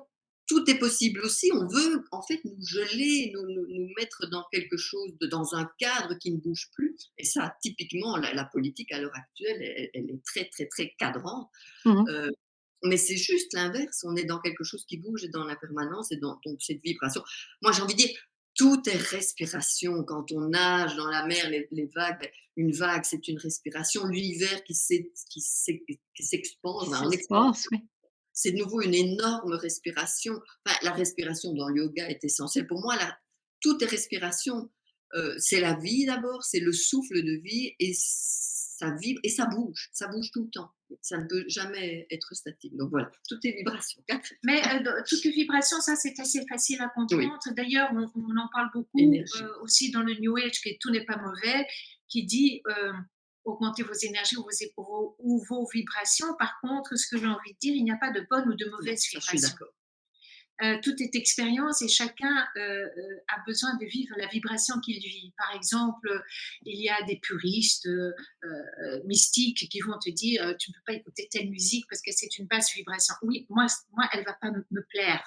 tout est possible aussi. On veut en fait nous geler, nous mettre dans quelque chose, dans un cadre qui ne bouge plus. Et ça, typiquement, la politique à l'heure actuelle, elle est très, très, très cadrante. mmh mh. Euh, mais c'est juste l'inverse, on est dans quelque chose qui bouge et dans la permanence et dans donc cette vibration. Moi, j'ai envie de dire, tout est respiration. Quand on nage dans la mer, les vagues, ben, une vague, c'est une respiration. L'univers qui s'expande, Qui ben, en s'exporte, expansion, oui. c'est de nouveau une énorme respiration. Enfin, la respiration dans le yoga est essentielle. Pour moi, tout est respiration. C'est la vie d'abord, c'est le souffle de vie et ça vibre et ça bouge tout le temps. Ça ne peut jamais être statique. Donc voilà, tout est vibration. Mais toutes les vibrations, ça, c'est assez facile à Oui, comprendre. D'ailleurs, on en parle beaucoup énergie. aussi dans le New Age, que tout n'est pas mauvais, qui dit augmentez vos énergies ou vos vibrations. Par contre, ce que j'ai envie de dire, il n'y a pas de bonnes ou de Non, mauvaises ça, je suis vibrations. d'accord. Tout est expérience et chacun a besoin de vivre la vibration qu'il vit. Par exemple, il y a des puristes mystiques qui vont te dire tu ne peux pas écouter telle musique parce que c'est une basse vibration. Oui, moi elle ne va pas me plaire.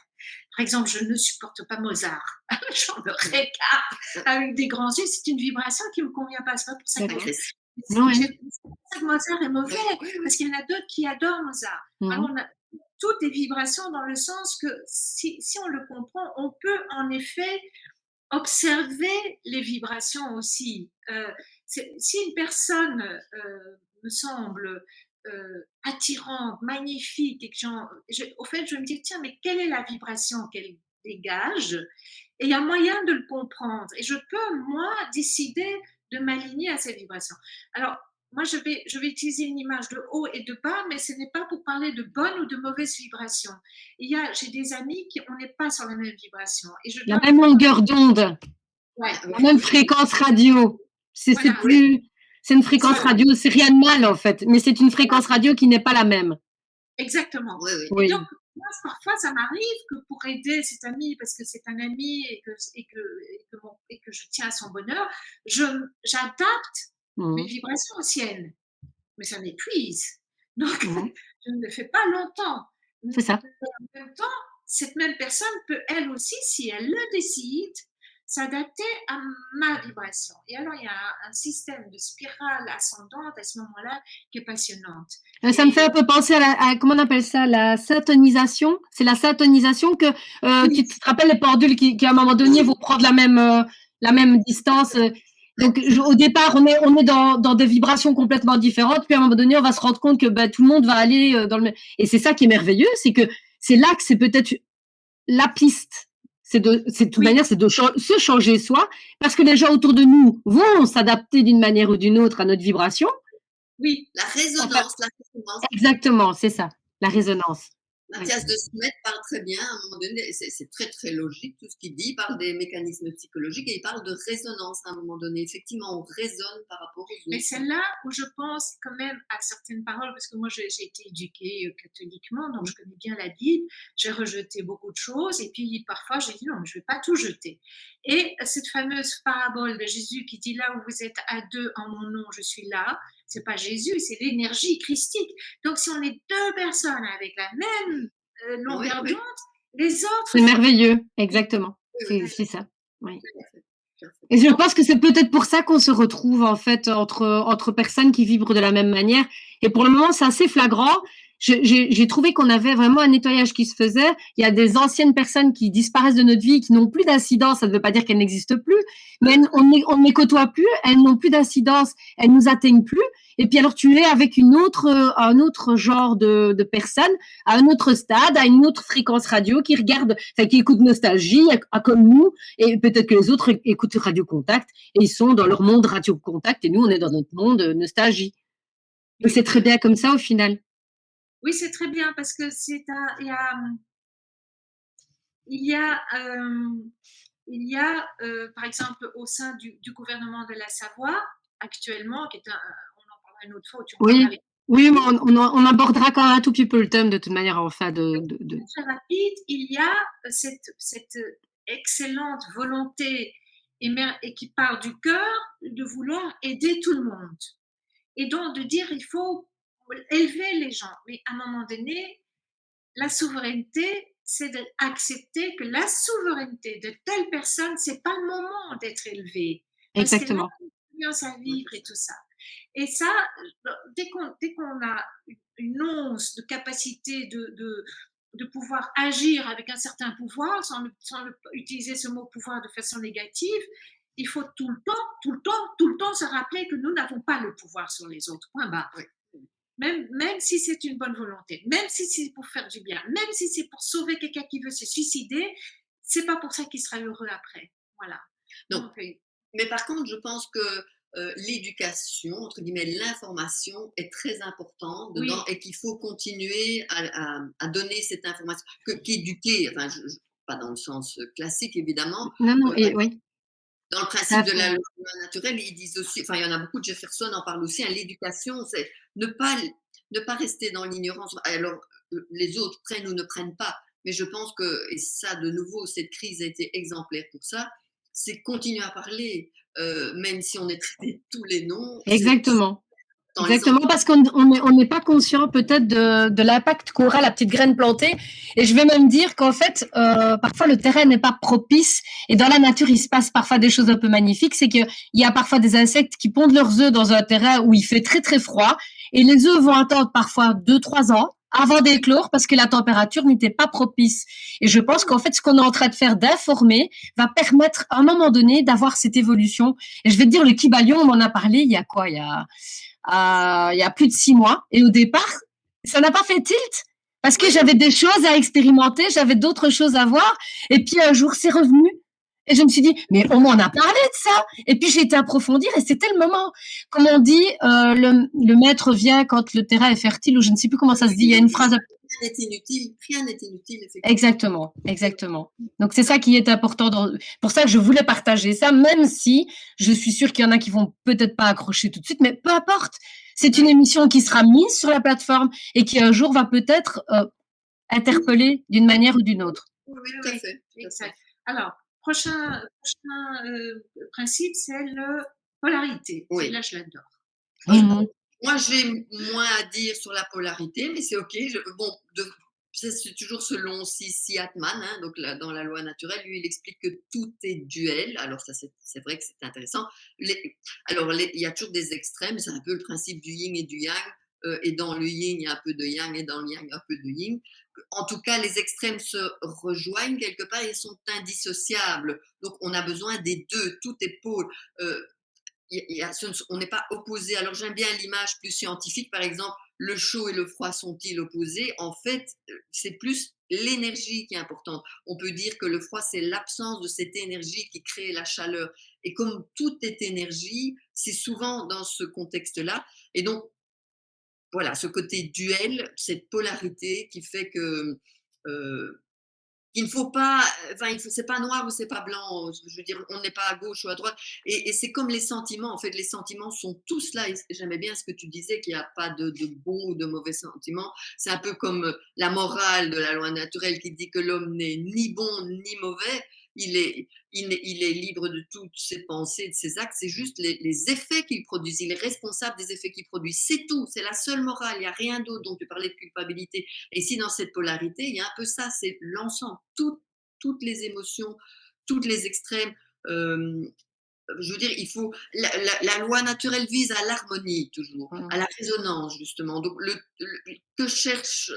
Par exemple, je ne supporte pas Mozart. J'en me régale avec des grands yeux. C'est une vibration qui ne me convient pas. C'est pas pour ça que D'accord. Agressif. Oui. Mozart est mauvais, parce qu'il y en a d'autres qui adorent Mozart. Mmh Alors, mh. toutes les vibrations dans le sens que si on le comprend, on peut en effet observer les vibrations aussi. Si une personne me semble attirante, magnifique, et que au fait, je me dis, tiens, mais quelle est la vibration qu'elle dégage? Et il y a moyen de le comprendre. Et je peux, moi, décider de m'aligner à cette vibration. Alors, moi, je vais utiliser une image de haut et de bas, mais ce n'est pas pour parler de bonnes ou de mauvaises vibrations. J'ai des amis qui, on n'est pas sur la même vibration. Et je La dois, même longueur d'onde, ouais, la même fréquence radio. C'est voilà, plus c'est une fréquence voilà, radio, c'est rien de mal en fait, mais c'est une fréquence radio qui n'est pas la même. exactement. Oui, oui. Et donc, Oui. parfois, ça m'arrive que pour aider cet ami, parce que c'est un ami et que je tiens à son bonheur, j'adapte mes Mmh. vibrations aux siennes. Mais ça m'épuise. Donc, Mmh. je ne le fais pas longtemps. C'est ça. En même temps, cette même personne peut elle aussi, si elle le décide, s'adapter à ma vibration. Et alors, il y a un système de spirale ascendante à ce moment-là qui est passionnante. Ça me fait un Et peu penser à comment on appelle ça? La syntonisation. C'est la syntonisation que, oui, tu te rappelles les pendules qui à un moment donné vont prendre la même distance. Donc au départ, on est dans des vibrations complètement différentes, puis à un moment donné, on va se rendre compte que bah, tout le monde va aller dans le même. Et c'est ça qui est merveilleux, c'est que c'est là que c'est peut-être la piste. C'est de toute oui, manière, c'est de se changer soi, parce que les gens autour de nous vont s'adapter d'une manière ou d'une autre à notre vibration. oui, Enfin, La résonance. exactement, c'est ça, la résonance. Oui. Mathias de Smet parle très bien, à un moment donné, c'est très très logique tout ce qu'il dit, il parle des mécanismes psychologiques et il parle de résonance à un moment donné. Effectivement, on résonne par rapport aux mais autres. c'est là où je pense quand même à certaines paroles, parce que moi j'ai été éduquée catholiquement, donc je connais bien la Bible, j'ai rejeté beaucoup de choses, et puis parfois j'ai dit non, mais je ne vais pas tout jeter. Et cette fameuse parabole de Jésus qui dit là où vous êtes à deux en mon nom, je suis là, c'est pas Jésus, c'est l'énergie christique. Donc si on est deux personnes avec la même Oui, longueur oui, d'onde, les autres C'est sont merveilleux, exactement. oui, oui, C'est ça. Oui. tout à fait, tout à fait. Et je donc pense que c'est peut-être pour ça qu'on se retrouve en fait entre personnes qui vibrent de la même manière. Et pour le moment, c'est assez flagrant. J'ai trouvé qu'on avait vraiment un nettoyage qui se faisait. Il y a des anciennes personnes qui disparaissent de notre vie, qui n'ont plus d'incidence. Ça ne veut pas dire qu'elles n'existent plus, mais on ne les côtoie plus. Elles n'ont plus d'incidence. Elles nous atteignent plus. Et puis alors tu es avec un autre genre de personnes, à un autre stade, à une autre fréquence radio, qui regarde, enfin qui écoute Nostalgie, comme nous, et peut-être que les autres écoutent Radio Contact et ils sont dans leur monde Radio Contact et nous on est dans notre monde Nostalgie. Et c'est oui, très bien comme ça au final. oui, c'est très bien parce que il y a, par exemple, au sein du gouvernement de la Savoie, actuellement, qui est on en parlera une autre fois, où tu en parleras Oui, avec oui, mais lui, on abordera quand même un tout petit peu le thème de toute manière en fin de... très rapide, il y a cette excellente volonté et qui part du cœur de vouloir aider tout le monde. Et donc de dire il faut élever les gens. Mais à un moment donné, la souveraineté, c'est d'accepter que la souveraineté de telle personne, c'est pas le moment d'être élevé parce qu'elle a Exactement. une expérience à Oui, vivre et tout ça. Et ça, dès qu'on a une once de capacité de pouvoir agir avec un certain pouvoir, sans utiliser ce mot pouvoir de façon négative, il faut tout le temps, tout le temps, tout le temps se rappeler que nous n'avons pas le pouvoir sur les autres. Point barre. oui. Même si c'est une bonne volonté, même si c'est pour faire du bien, même si c'est pour sauver quelqu'un qui veut se suicider, c'est pas pour ça qu'il sera heureux après. Voilà. Donc, Donc, mais par contre, je pense que l'éducation, entre guillemets, l'information est très importante dedans oui, et qu'il faut continuer à donner cette information, qu'éduquer, enfin, pas dans le sens classique évidemment, Non, non, euh, et oui, dans le ça principe de la fait. loi naturelle, ils disent aussi, enfin, il y en a beaucoup, Jefferson en parle aussi, hein, l'éducation, c'est ne pas rester dans l'ignorance. Alors, les autres prennent ou ne prennent pas, mais je pense que, et ça, de nouveau, cette crise a été exemplaire pour ça, c'est continuer à parler, même si on est traité de tous les noms, c'est Exactement. dans les Exactement, endroits. parce qu'on n'est pas conscient peut-être de l'impact qu'aura la petite graine plantée. Et je vais même dire qu'en fait, parfois le terrain n'est pas propice. Et dans la nature, il se passe parfois des choses un peu magnifiques. C'est qu'il y a parfois des insectes qui pondent leurs œufs dans un terrain où il fait très très froid. Et les œufs vont attendre parfois 2, 3 ans avant d'éclore parce que la température n'était pas propice. Et je pense qu'en fait, ce qu'on est en train de faire d'informer va permettre à un moment donné d'avoir cette évolution. Et je vais te dire, le Kibalion, on en a parlé il y a quoi? Il y a plus de 6 mois. Et au départ, ça n'a pas fait tilt parce que Oui, j'avais des choses à expérimenter, j'avais d'autres choses à voir. Et puis un jour, c'est revenu. Et je me suis dit, mais on m'en a parlé de ça. Et puis j'ai été approfondir et c'était le moment. Comme on dit, le maître vient quand le terrain est fertile, ou je ne sais plus comment ça se dit. Il y a une phrase. rien n'est inutile, effectivement. Exactement, exactement. Donc c'est ça qui est important. Pour ça que je voulais partager ça, même si je suis sûre qu'il y en a qui vont peut-être pas accrocher tout de suite, mais peu importe. C'est une émission qui sera mise sur la plateforme et qui un jour va peut-être interpellé d'une manière ou d'une autre. Oui, tout à fait. Exact. Alors, prochain principe, c'est le polarité. Oui. Là, je l'adore. Moi, j'ai moins à dire sur la polarité, mais c'est OK. C'est toujours selon C.C. Atman, hein, donc dans la loi naturelle, lui, il explique que tout est duel. Alors ça, c'est vrai que c'est intéressant. Il y a toujours des extrêmes, c'est un peu le principe du yin et du yang. Et dans le yin, il y a un peu de yang, et dans le yang, un peu de yin. En tout cas, les extrêmes se rejoignent quelque part et sont indissociables. Donc, on a besoin des deux, tout est pôle. On n'est pas opposés. Alors j'aime bien l'image plus scientifique, par exemple, le chaud et le froid sont-ils opposés? En fait, c'est plus l'énergie qui est importante. On peut dire que le froid, c'est l'absence de cette énergie qui crée la chaleur. Et comme tout est énergie, c'est souvent dans ce contexte-là. Et donc, voilà, ce côté duel, cette polarité qui fait que il ne faut pas, c'est pas noir ou c'est pas blanc. Je veux dire, on n'est pas à gauche ou à droite. Et c'est comme les sentiments. En fait, les sentiments sont tous là. Et j'aimais bien ce que tu disais, qu'il n'y a pas de bons ou de mauvais sentiments. C'est un peu comme la morale de la loi naturelle qui dit que l'homme n'est ni bon ni mauvais. Il est libre de toutes ses pensées, de ses actes. C'est juste les effets qu'il produit. Il est responsable des effets qu'il produit. C'est tout. C'est la seule morale. Il n'y a rien d'autre. Donc, tu parlais de culpabilité. Et si dans cette polarité, il y a un peu ça, c'est l'ensemble, toutes les émotions, toutes les extrêmes. Je veux dire, la loi naturelle vise à l'harmonie toujours, à la résonance justement. Donc, que cherche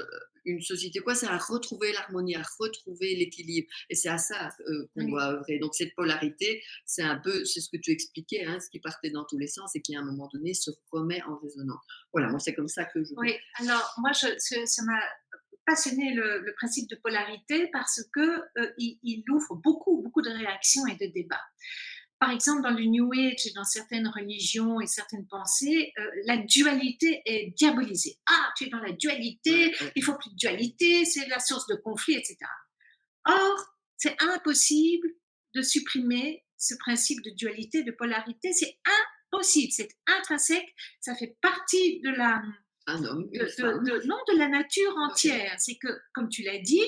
une société, c'est à retrouver l'harmonie, à retrouver l'équilibre. Et c'est à ça qu'on doit œuvrer. Donc, cette polarité, c'est ce que tu expliquais, hein, ce qui partait dans tous les sens et qui, à un moment donné, se remet en résonance. Voilà, moi, c'est comme ça que je... Oui, alors, moi, ça m'a passionné le principe de polarité parce que il ouvre beaucoup de réactions et de débats. Par exemple, dans le New Age et dans certaines religions et certaines pensées, la dualité est diabolisée. Ah, tu es dans la dualité, il faut plus de dualité, c'est la source de conflit, etc. Or, c'est impossible de supprimer ce principe de dualité, de polarité. C'est impossible, c'est intrinsèque, ça fait partie de la... de la nature entière. C'est que, comme tu l'as dit,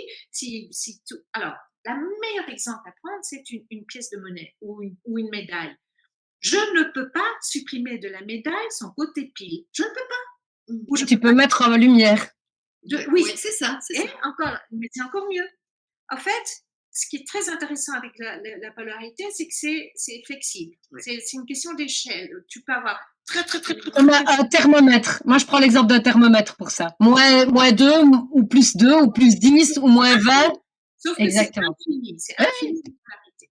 alors, le meilleur exemple à prendre, c'est une pièce de monnaie ou une médaille. Je ne peux pas supprimer de la médaille son côté pile. Je ne peux pas. Ou tu peux mettre en lumière. Oui, c'est ça. Mais c'est encore mieux. En fait, ce qui est très intéressant avec la polarité, c'est que c'est flexible. C'est une question d'échelle. Tu peux avoir très... On a un thermomètre. Moi, je prends l'exemple d'un thermomètre pour ça. Moins 2, ou plus 2, ou plus 10, ou moins 20. Sauf que c'est infini. C'est infini la polarité.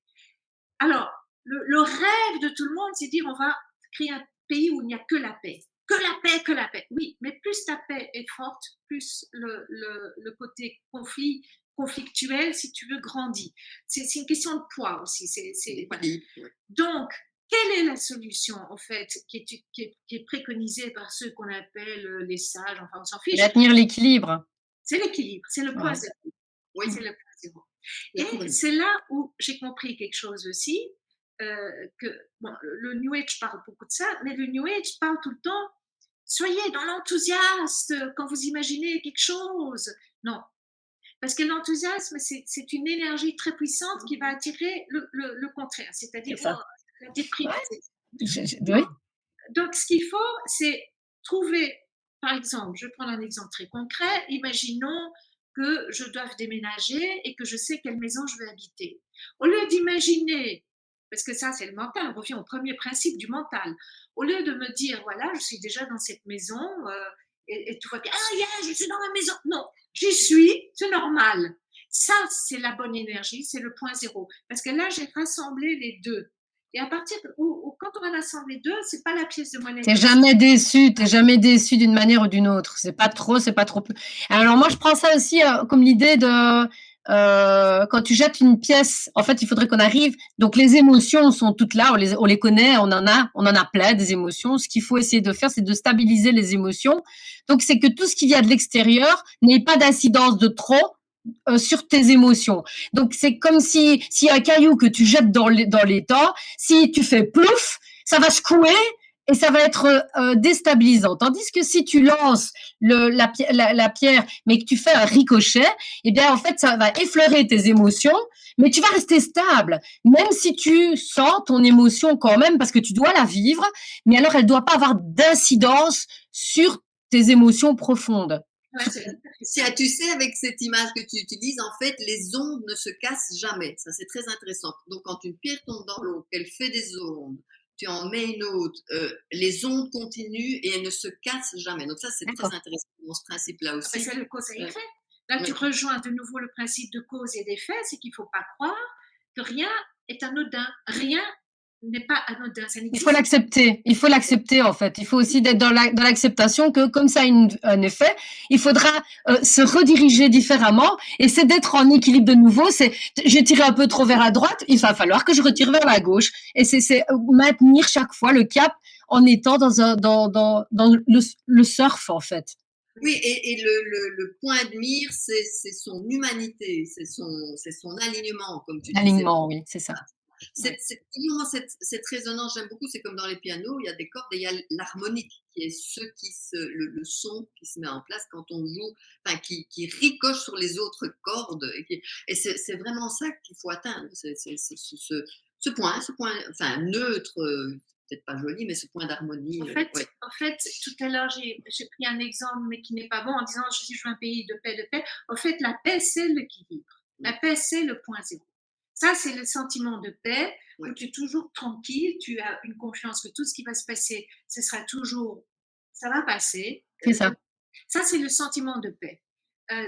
Alors, le rêve de tout le monde, c'est de dire on va créer un pays où il n'y a que la paix. Que la paix, que la paix. Oui, mais plus ta paix est forte, plus le côté conflictuel, si tu veux, grandit. C'est une question de poids aussi. Voilà. Donc, quelle est la solution, en fait, qui est préconisée par ceux qu'on appelle les sages, enfin, on s'en fiche. Maintenir l'équilibre. C'est l'équilibre, c'est le point zéro. Oui, c'est le point zéro. Et c'est là où j'ai compris quelque chose aussi, le New Age parle beaucoup de ça, mais le New Age parle tout le temps, soyez dans l'enthousiasme quand vous imaginez quelque chose. Non, parce que l'enthousiasme, c'est une énergie très puissante qui va attirer le contraire, c'est-à-dire la déprime. Oui. Donc, ce qu'il faut, c'est trouver, par exemple, je vais prendre un exemple très concret, imaginons que je dois déménager et que je sais quelle maison je vais habiter. Au lieu d'imaginer, parce que ça c'est le mental, on revient au premier principe du mental, au lieu de me dire, voilà, je suis déjà dans cette maison et tout va bien, je suis dans la maison. Non, j'y suis, c'est normal. Ça, c'est la bonne énergie, c'est le point zéro. Parce que là, j'ai rassemblé les deux. Et à partir où quand on va rassembler deux, c'est pas la pièce de monnaie. T'es jamais déçu d'une manière ou d'une autre. C'est pas trop peu. Alors moi, je prends ça aussi comme l'idée de quand tu jettes une pièce, en fait, il faudrait qu'on arrive. Donc les émotions sont toutes là, on les connaît, on en a plein des émotions. Ce qu'il faut essayer de faire, c'est de stabiliser les émotions. Donc c'est que tout ce qui vient de l'extérieur n'ait pas d'incidence de trop sur tes émotions. Donc c'est comme s'il y a un caillou que tu jettes dans l'étang, si tu fais plouf, ça va secouer et ça va être déstabilisant. Tandis que si tu lances la pierre, mais que tu fais un ricochet, eh bien, en fait, ça va effleurer tes émotions, mais tu vas rester stable, même si tu sens ton émotion quand même, parce que tu dois la vivre, mais alors elle ne doit pas avoir d'incidence sur tes émotions profondes. Ouais, c'est Tiens, tu sais, avec cette image que tu utilises, en fait, les ondes ne se cassent jamais. Ça, c'est très intéressant. Donc, quand une pierre tombe dans l'eau, qu'elle fait des ondes, tu en mets une autre, les ondes continuent et elles ne se cassent jamais. Donc, ça, c'est très D'accord. intéressant dans ce principe-là Ah ben, aussi. c'est le cause et Euh, effet. Là, tu oui. rejoins de nouveau le principe de cause et d'effet, c'est qu'il ne faut pas croire que rien est anodin. Rien n'est pas anodin. Ça Il faut n'existe l'accepter. Il faut l'accepter, en fait. Il faut aussi être dans l'acceptation que, comme ça a un effet, il faudra se rediriger différemment. Et c'est d'être en équilibre de nouveau. J'ai tiré un peu trop vers la droite. Il va falloir que je retire vers la gauche. Et c'est maintenir chaque fois le cap en étant dans le surf, en fait. Oui, et le point de mire, c'est son humanité, c'est son alignement, comme tu disais. L'alignement, oui, c'est ça. C'est toujours cette résonance, j'aime beaucoup, c'est comme dans les pianos, il y a des cordes et il y a l'harmonique, qui est le son qui se met en place quand on joue, enfin, qui ricoche sur les autres cordes. Et c'est vraiment ça qu'il faut atteindre, ce point, enfin, neutre, peut-être pas joli, mais ce point d'harmonie. Ouais. En fait, tout à l'heure, j'ai pris un exemple, mais qui n'est pas bon, en disant je suis un pays de paix, de paix. En fait, la paix, c'est l'équilibre. La paix, c'est le point zéro. Ça, c'est le sentiment de paix où tu es toujours tranquille, tu as une confiance que tout ce qui va se passer, ce sera toujours, ça va passer. C'est ça. Ça, c'est le sentiment de paix.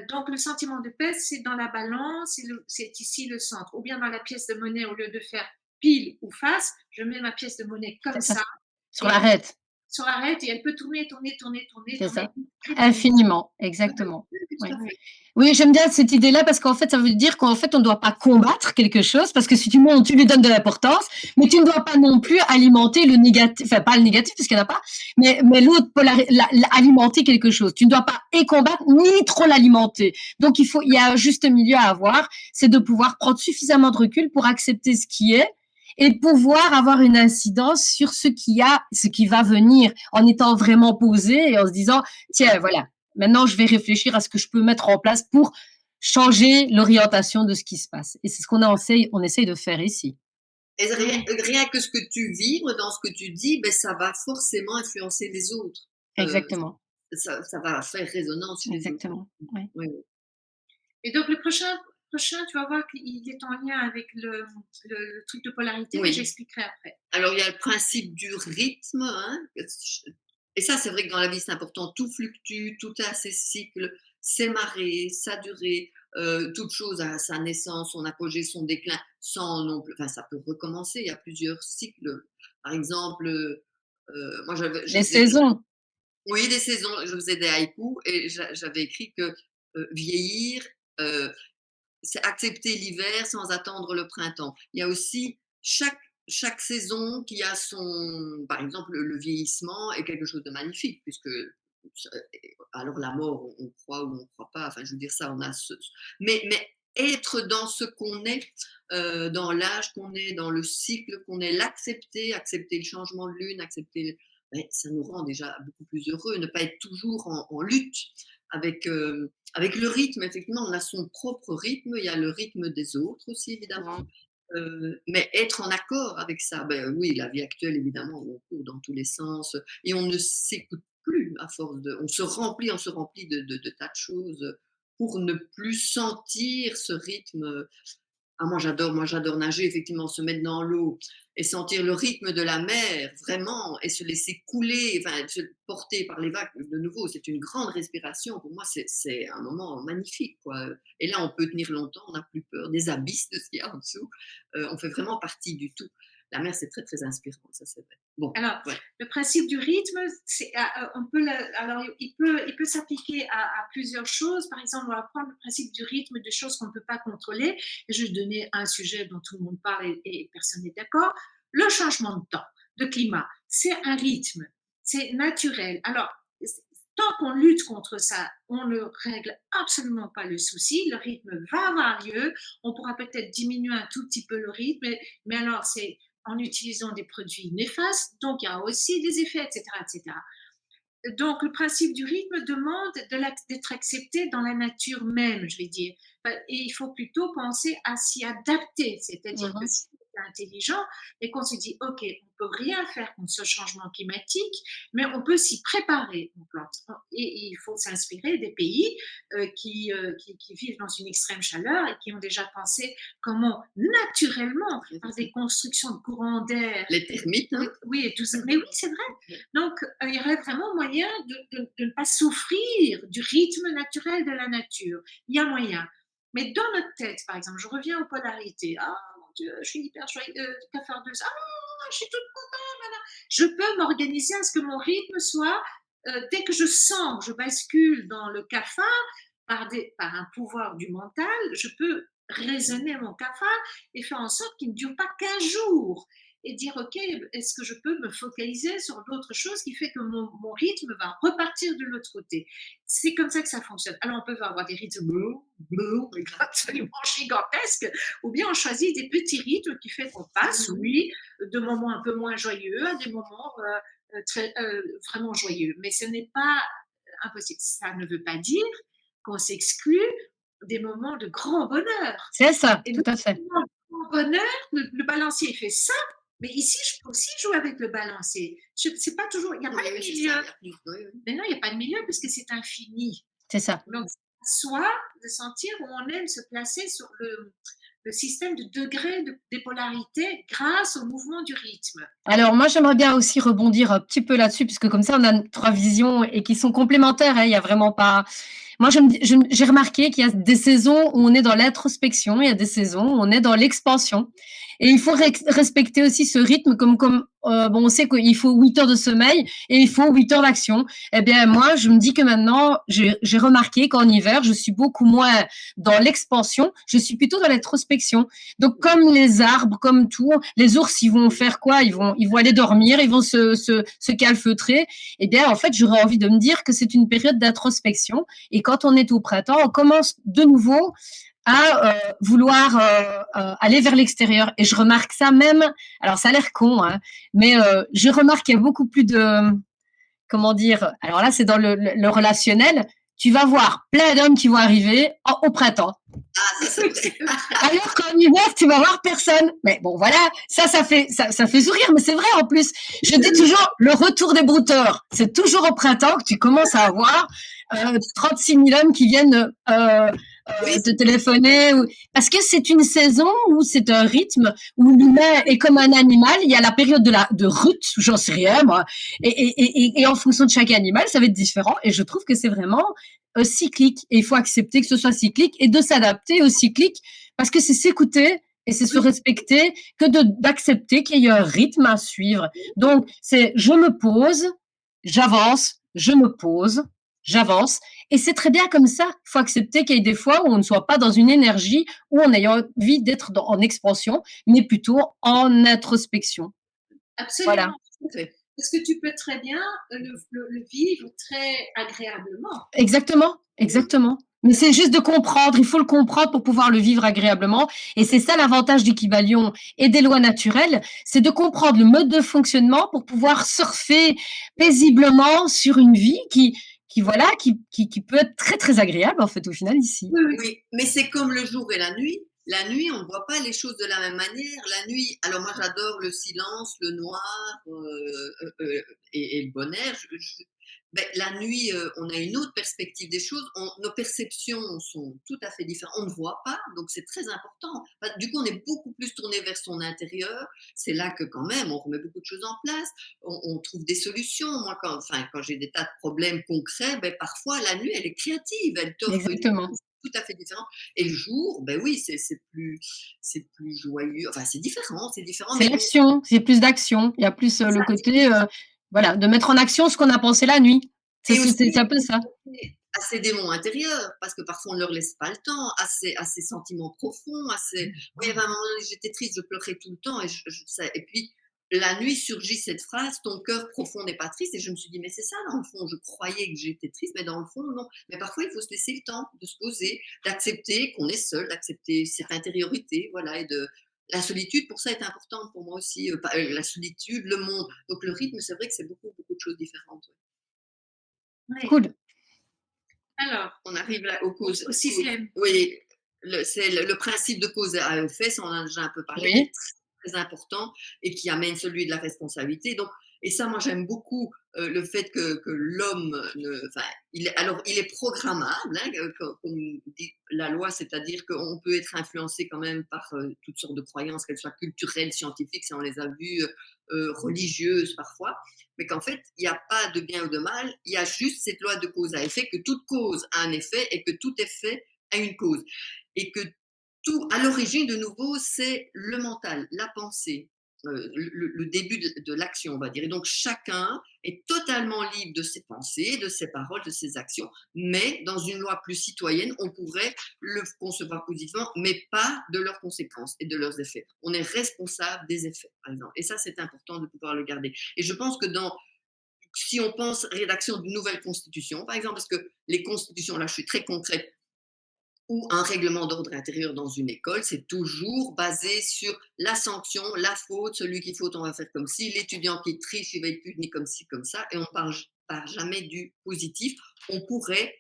Donc, le sentiment de paix, c'est dans la balance, c'est ici le centre. Ou bien dans la pièce de monnaie, au lieu de faire pile ou face, je mets ma pièce de monnaie comme ça. Sur l'arête. Sur l'arête et elle peut tourner. C'est ça. Infiniment, exactement. Oui. Oui, j'aime bien cette idée-là parce qu'en fait, ça veut dire qu'en fait, on ne doit pas combattre quelque chose parce que si tu montes, tu lui donnes de l'importance, mais tu ne dois pas non plus alimenter le négatif, enfin pas le négatif parce qu'il n'y en a pas, mais l'autre alimenter quelque chose. Tu ne dois pas et combattre ni trop l'alimenter. Donc il y a un juste milieu à avoir, c'est de pouvoir prendre suffisamment de recul pour accepter ce qui est et de pouvoir avoir une incidence sur ce qui va venir en étant vraiment posé et en se disant, tiens, voilà. Maintenant, je vais réfléchir à ce que je peux mettre en place pour changer l'orientation de ce qui se passe. Et c'est ce qu'on essaye de faire ici. Et rien que ce que tu vibres dans ce que tu dis, ben, ça va forcément influencer les autres. Exactement. Ça va faire résonance chez les autres. Exactement. Oui. Oui. Et donc, le prochain, tu vas voir qu'il est en lien avec le truc de polarité, Oui. que j'expliquerai après. Alors, il y a le principe du rythme, hein, et ça, c'est vrai que dans la vie, c'est important. Tout fluctue, tout a ses cycles, ses marées, sa durée, toute chose a sa naissance, son apogée, son déclin, sans non plus. Enfin, ça peut recommencer. Il y a plusieurs cycles. Par exemple, moi, Les saisons. Oui, des saisons. Je faisais des haïkus et j'avais écrit que vieillir, c'est accepter l'hiver sans attendre le printemps. Il y a aussi chaque saison qui a son, par exemple, le vieillissement est quelque chose de magnifique, puisque alors la mort, on croit ou on ne croit pas, enfin je veux dire ça, on a mais être dans ce qu'on est, dans l'âge qu'on est, dans le cycle qu'on est, l'accepter, accepter le changement de lune, accepter, ça nous rend déjà beaucoup plus heureux, ne pas être toujours en lutte avec le rythme. Effectivement, on a son propre rythme, il y a le rythme des autres aussi, évidemment. Mais être en accord avec ça, ben oui, la vie actuelle, évidemment, on court dans tous les sens et on ne s'écoute plus à force on se remplit de tas de choses pour ne plus sentir ce rythme. Ah, moi j'adore nager, effectivement, se mettre dans l'eau et sentir le rythme de la mer, vraiment, et se laisser couler, enfin, se porter par les vagues. De nouveau, c'est une grande respiration. Pour moi, c'est un moment magnifique, quoi. Et là, on peut tenir longtemps, on n'a plus peur des abysses, de ce qu'il y a en dessous. On fait vraiment partie du tout. La mer, c'est très, très inspirant, ça c'est vrai. Bon, alors, le principe du rythme, il peut s'appliquer à plusieurs choses. Par exemple, on va prendre le principe du rythme de choses qu'on ne peut pas contrôler. Et je vais donner un sujet dont tout le monde parle et personne n'est d'accord. Le changement de temps, de climat, c'est un rythme, c'est naturel. Alors, tant qu'on lutte contre ça, on ne règle absolument pas le souci. Le rythme va avoir lieu. On pourra peut-être diminuer un tout petit peu le rythme, mais alors c'est en utilisant des produits néfastes, donc il y a aussi des effets, etc., etc. Donc, le principe du rythme demande d'être accepté dans la nature même, je vais dire. Et il faut plutôt penser à s'y adapter, c'est-à-dire que Mmh. si on est intelligent et qu'on se dit, OK, on ne peut rien faire contre ce changement climatique, mais on peut s'y préparer. Et il faut s'inspirer des pays qui vivent dans une extrême chaleur et qui ont déjà pensé comment naturellement, par des constructions de courants d'air, Les termites, hein. oui, et tout ça. Mais oui, c'est vrai. Donc, il y aurait vraiment moyen de ne pas souffrir du rythme naturel de la nature. Il y a moyen. Mais dans notre tête, par exemple, je reviens aux polarités. Ah, mon Dieu, je suis hyper cafardeuse. Ah, je suis toute contente. Voilà. Je peux m'organiser à ce que mon rythme soit, dès que je sens que je bascule dans le cafard, par un pouvoir du mental, je peux raisonner mon cafard et faire en sorte qu'il ne dure pas 15 jours et dire, OK, est-ce que je peux me focaliser sur d'autres choses qui fait que mon rythme va repartir de l'autre côté. C'est comme ça que ça fonctionne. Alors, on peut avoir des rythmes absolument gigantesques, ou bien on choisit des petits rythmes qui fait qu'on passe, oui, de moments un peu moins joyeux à des moments vraiment joyeux. Mais ce n'est pas impossible. Ça ne veut pas dire qu'on s'exclut des moments de grand bonheur. C'est ça, Et tout le à fait. moment de grand bonheur, le balancier fait ça, mais ici, je peux aussi jouer avec le balancier. C'est pas toujours, il n'y a Oui, pas de oui, c'est milieu. ça, il y a plus. Oui, oui. Mais non, il n'y a pas de milieu puisque c'est infini. C'est ça. Donc, c'est à soi de sentir où on aime se placer sur le système de degrés des polarités grâce au mouvement du rythme. Alors moi, j'aimerais bien aussi rebondir un petit peu là-dessus, puisque comme ça, on a 3 visions et qui sont complémentaires, hein. Il y a vraiment pas moi, j'ai remarqué qu'il y a des saisons où on est dans l'introspection, il y a des saisons où on est dans l'expansion et il faut respecter aussi ce rythme bon, on sait qu'il faut 8 heures de sommeil et il faut 8 heures d'action. Eh bien, moi, je me dis que maintenant, j'ai remarqué qu'en hiver, je suis beaucoup moins dans l'expansion, je suis plutôt dans l'introspection. Donc, comme les arbres, comme tout, les ours, ils vont faire quoi? Ils vont aller dormir, ils vont se calfeutrer. Eh bien, en fait, j'aurais envie de me dire que c'est une période d'introspection. Et quand on est au printemps, on commence de nouveau à vouloir aller vers l'extérieur. Et je remarque ça même, alors ça a l'air con, hein, mais je remarque qu'il y a beaucoup plus de, comment dire, alors là, c'est dans le relationnel. Tu vas voir plein d'hommes qui vont arriver au printemps. Ah, ça c'est Alors qu'en hiver, tu vas voir personne. Mais bon, voilà, ça fait sourire, mais c'est vrai en plus. Je dis toujours, le retour des brouteurs, c'est toujours au printemps que tu commences à avoir 36 000 hommes qui viennent oui, te téléphoner. Parce que c'est une saison où c'est un rythme où l'humain est comme un animal. Il y a la période de rut, j'en sais rien moi. Et en fonction de chaque animal, ça va être différent. Et je trouve que c'est vraiment cyclique. Et il faut accepter que ce soit cyclique et de s'adapter au cyclique parce que c'est s'écouter et c'est se respecter que d'accepter qu'il y a un rythme à suivre. Donc, c'est je me pose, j'avance, je me pose, j'avance. Et c'est très bien comme ça. Il faut accepter qu'il y ait des fois où on ne soit pas dans une énergie où on a envie d'être en expansion, mais plutôt en introspection. Voilà. Absolument. Parce que tu peux très bien le vivre très agréablement. Exactement, exactement. Mais c'est juste de comprendre, il faut le comprendre pour pouvoir le vivre agréablement. Et c'est ça l'avantage du Kybalion et des lois naturelles, c'est de comprendre le mode de fonctionnement pour pouvoir surfer paisiblement sur une vie qui peut être très, très agréable, en fait, au final, ici. Oui, oui. oui, mais c'est comme le jour et la nuit. La nuit, on ne voit pas les choses de la même manière. La nuit, alors moi j'adore le silence, le noir et le bon air. Ben, la nuit, on a une autre perspective des choses. Nos perceptions sont tout à fait différentes. On ne voit pas, donc c'est très important. Du coup, on est beaucoup plus tourné vers son intérieur. C'est là que quand même, on remet beaucoup de choses en place. On trouve des solutions. Moi, quand j'ai des tas de problèmes concrets, ben, parfois la nuit, elle est créative. Elle t'offre une Exactement. chose tout à fait différente. Et le jour, ben oui, c'est plus joyeux. Enfin, c'est différent, C'est mais l'action, c'est plus d'action. Il y a plus le côté, voilà, de mettre en action ce qu'on a pensé la nuit. et aussi C'est un peu ça. à ces démons intérieurs, parce que parfois on ne leur laisse pas le temps, à ces sentiments profonds, oui, à un moment donné, j'étais triste, je pleurais tout le temps, et puis la nuit surgit cette phrase, ton cœur profond n'est pas triste, et je me suis dit, mais c'est ça dans le fond, je croyais que j'étais triste, mais dans le fond, non. Mais parfois, il faut se laisser le temps de se poser, d'accepter qu'on est seul, d'accepter cette intériorité, voilà, et La solitude, pour ça, est importante pour moi aussi. La solitude, le monde. Donc, le rythme, c'est vrai que c'est beaucoup, beaucoup de choses différentes. Oui. Cool. Alors, On arrive là aux causes. au sixième. Oui, c'est le principe de cause à effet, ça on en a déjà un peu parlé, qui Oui. est très, très important et qui amène celui de la responsabilité. Donc, et ça, moi, j'aime beaucoup le fait que l'homme, enfin, il est programmable, hein, comme dit la loi, c'est-à-dire qu'on peut être influencé quand même par toutes sortes de croyances, qu'elles soient culturelles, scientifiques, ça on les a vues, religieuses parfois, mais qu'en fait, il n'y a pas de bien ou de mal, il y a juste cette loi de cause à effet, que toute cause a un effet et que tout effet a une cause. Et que tout, à l'origine, de nouveau, c'est le mental, la pensée, le début de l'action, on va dire. Et donc, chacun est totalement libre de ses pensées, de ses paroles, de ses actions, mais dans une loi plus citoyenne, on pourrait le concevoir positivement, mais pas de leurs conséquences et de leurs effets. On est responsable des effets, par exemple. Et ça, c'est important de pouvoir le garder. Et je pense que si on pense rédaction d'une nouvelle constitution, par exemple, parce que les constitutions, là, je suis très concrète, ou un règlement d'ordre intérieur dans une école, c'est toujours basé sur la sanction, la faute, celui qui faute, on va faire comme si, l'étudiant qui triche, il va être puni comme ci, comme ça, et on ne parle jamais du positif. On pourrait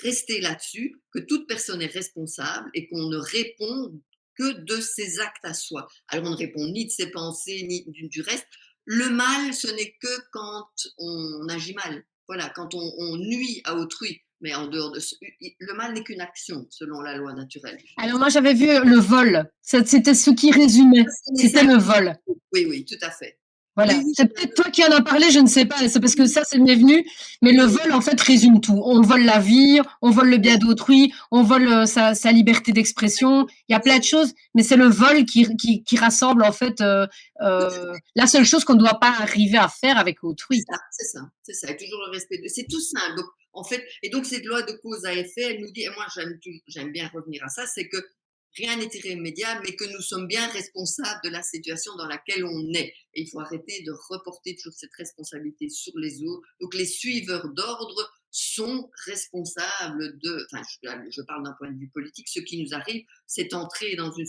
rester là-dessus, que toute personne est responsable et qu'on ne répond que de ses actes à soi. Alors on ne répond ni de ses pensées, ni du reste. Le mal, ce n'est que quand on agit mal. Voilà, quand on nuit à autrui. Mais en dehors de le mal n'est qu'une action, selon la loi naturelle. Alors moi, j'avais vu le vol. C'était ce qui résumait. C'était le vol. Oui, oui, tout à fait. Voilà. Oui, oui, C'est peut-être toi qui en as parlé, je ne sais pas. C'est parce que ça m'est venu. Mais le vol, en fait, résume tout. On vole la vie, on vole le bien d'autrui, on vole sa liberté d'expression. Il y a plein de choses, mais c'est le vol qui rassemble, en fait, la seule chose qu'on ne doit pas arriver à faire avec autrui. C'est ça, c'est ça. Et toujours le respect c'est tout simple. Donc, en fait, et donc cette loi de cause à effet, elle nous dit, et moi j'aime bien revenir à ça, c'est que rien n'est irrémédiable, mais que nous sommes bien responsables de la situation dans laquelle on est. Et il faut arrêter de reporter toujours cette responsabilité sur les autres. Donc les suiveurs d'ordre sont responsables enfin je parle d'un point de vue politique, ce qui nous arrive, c'est entrer dans une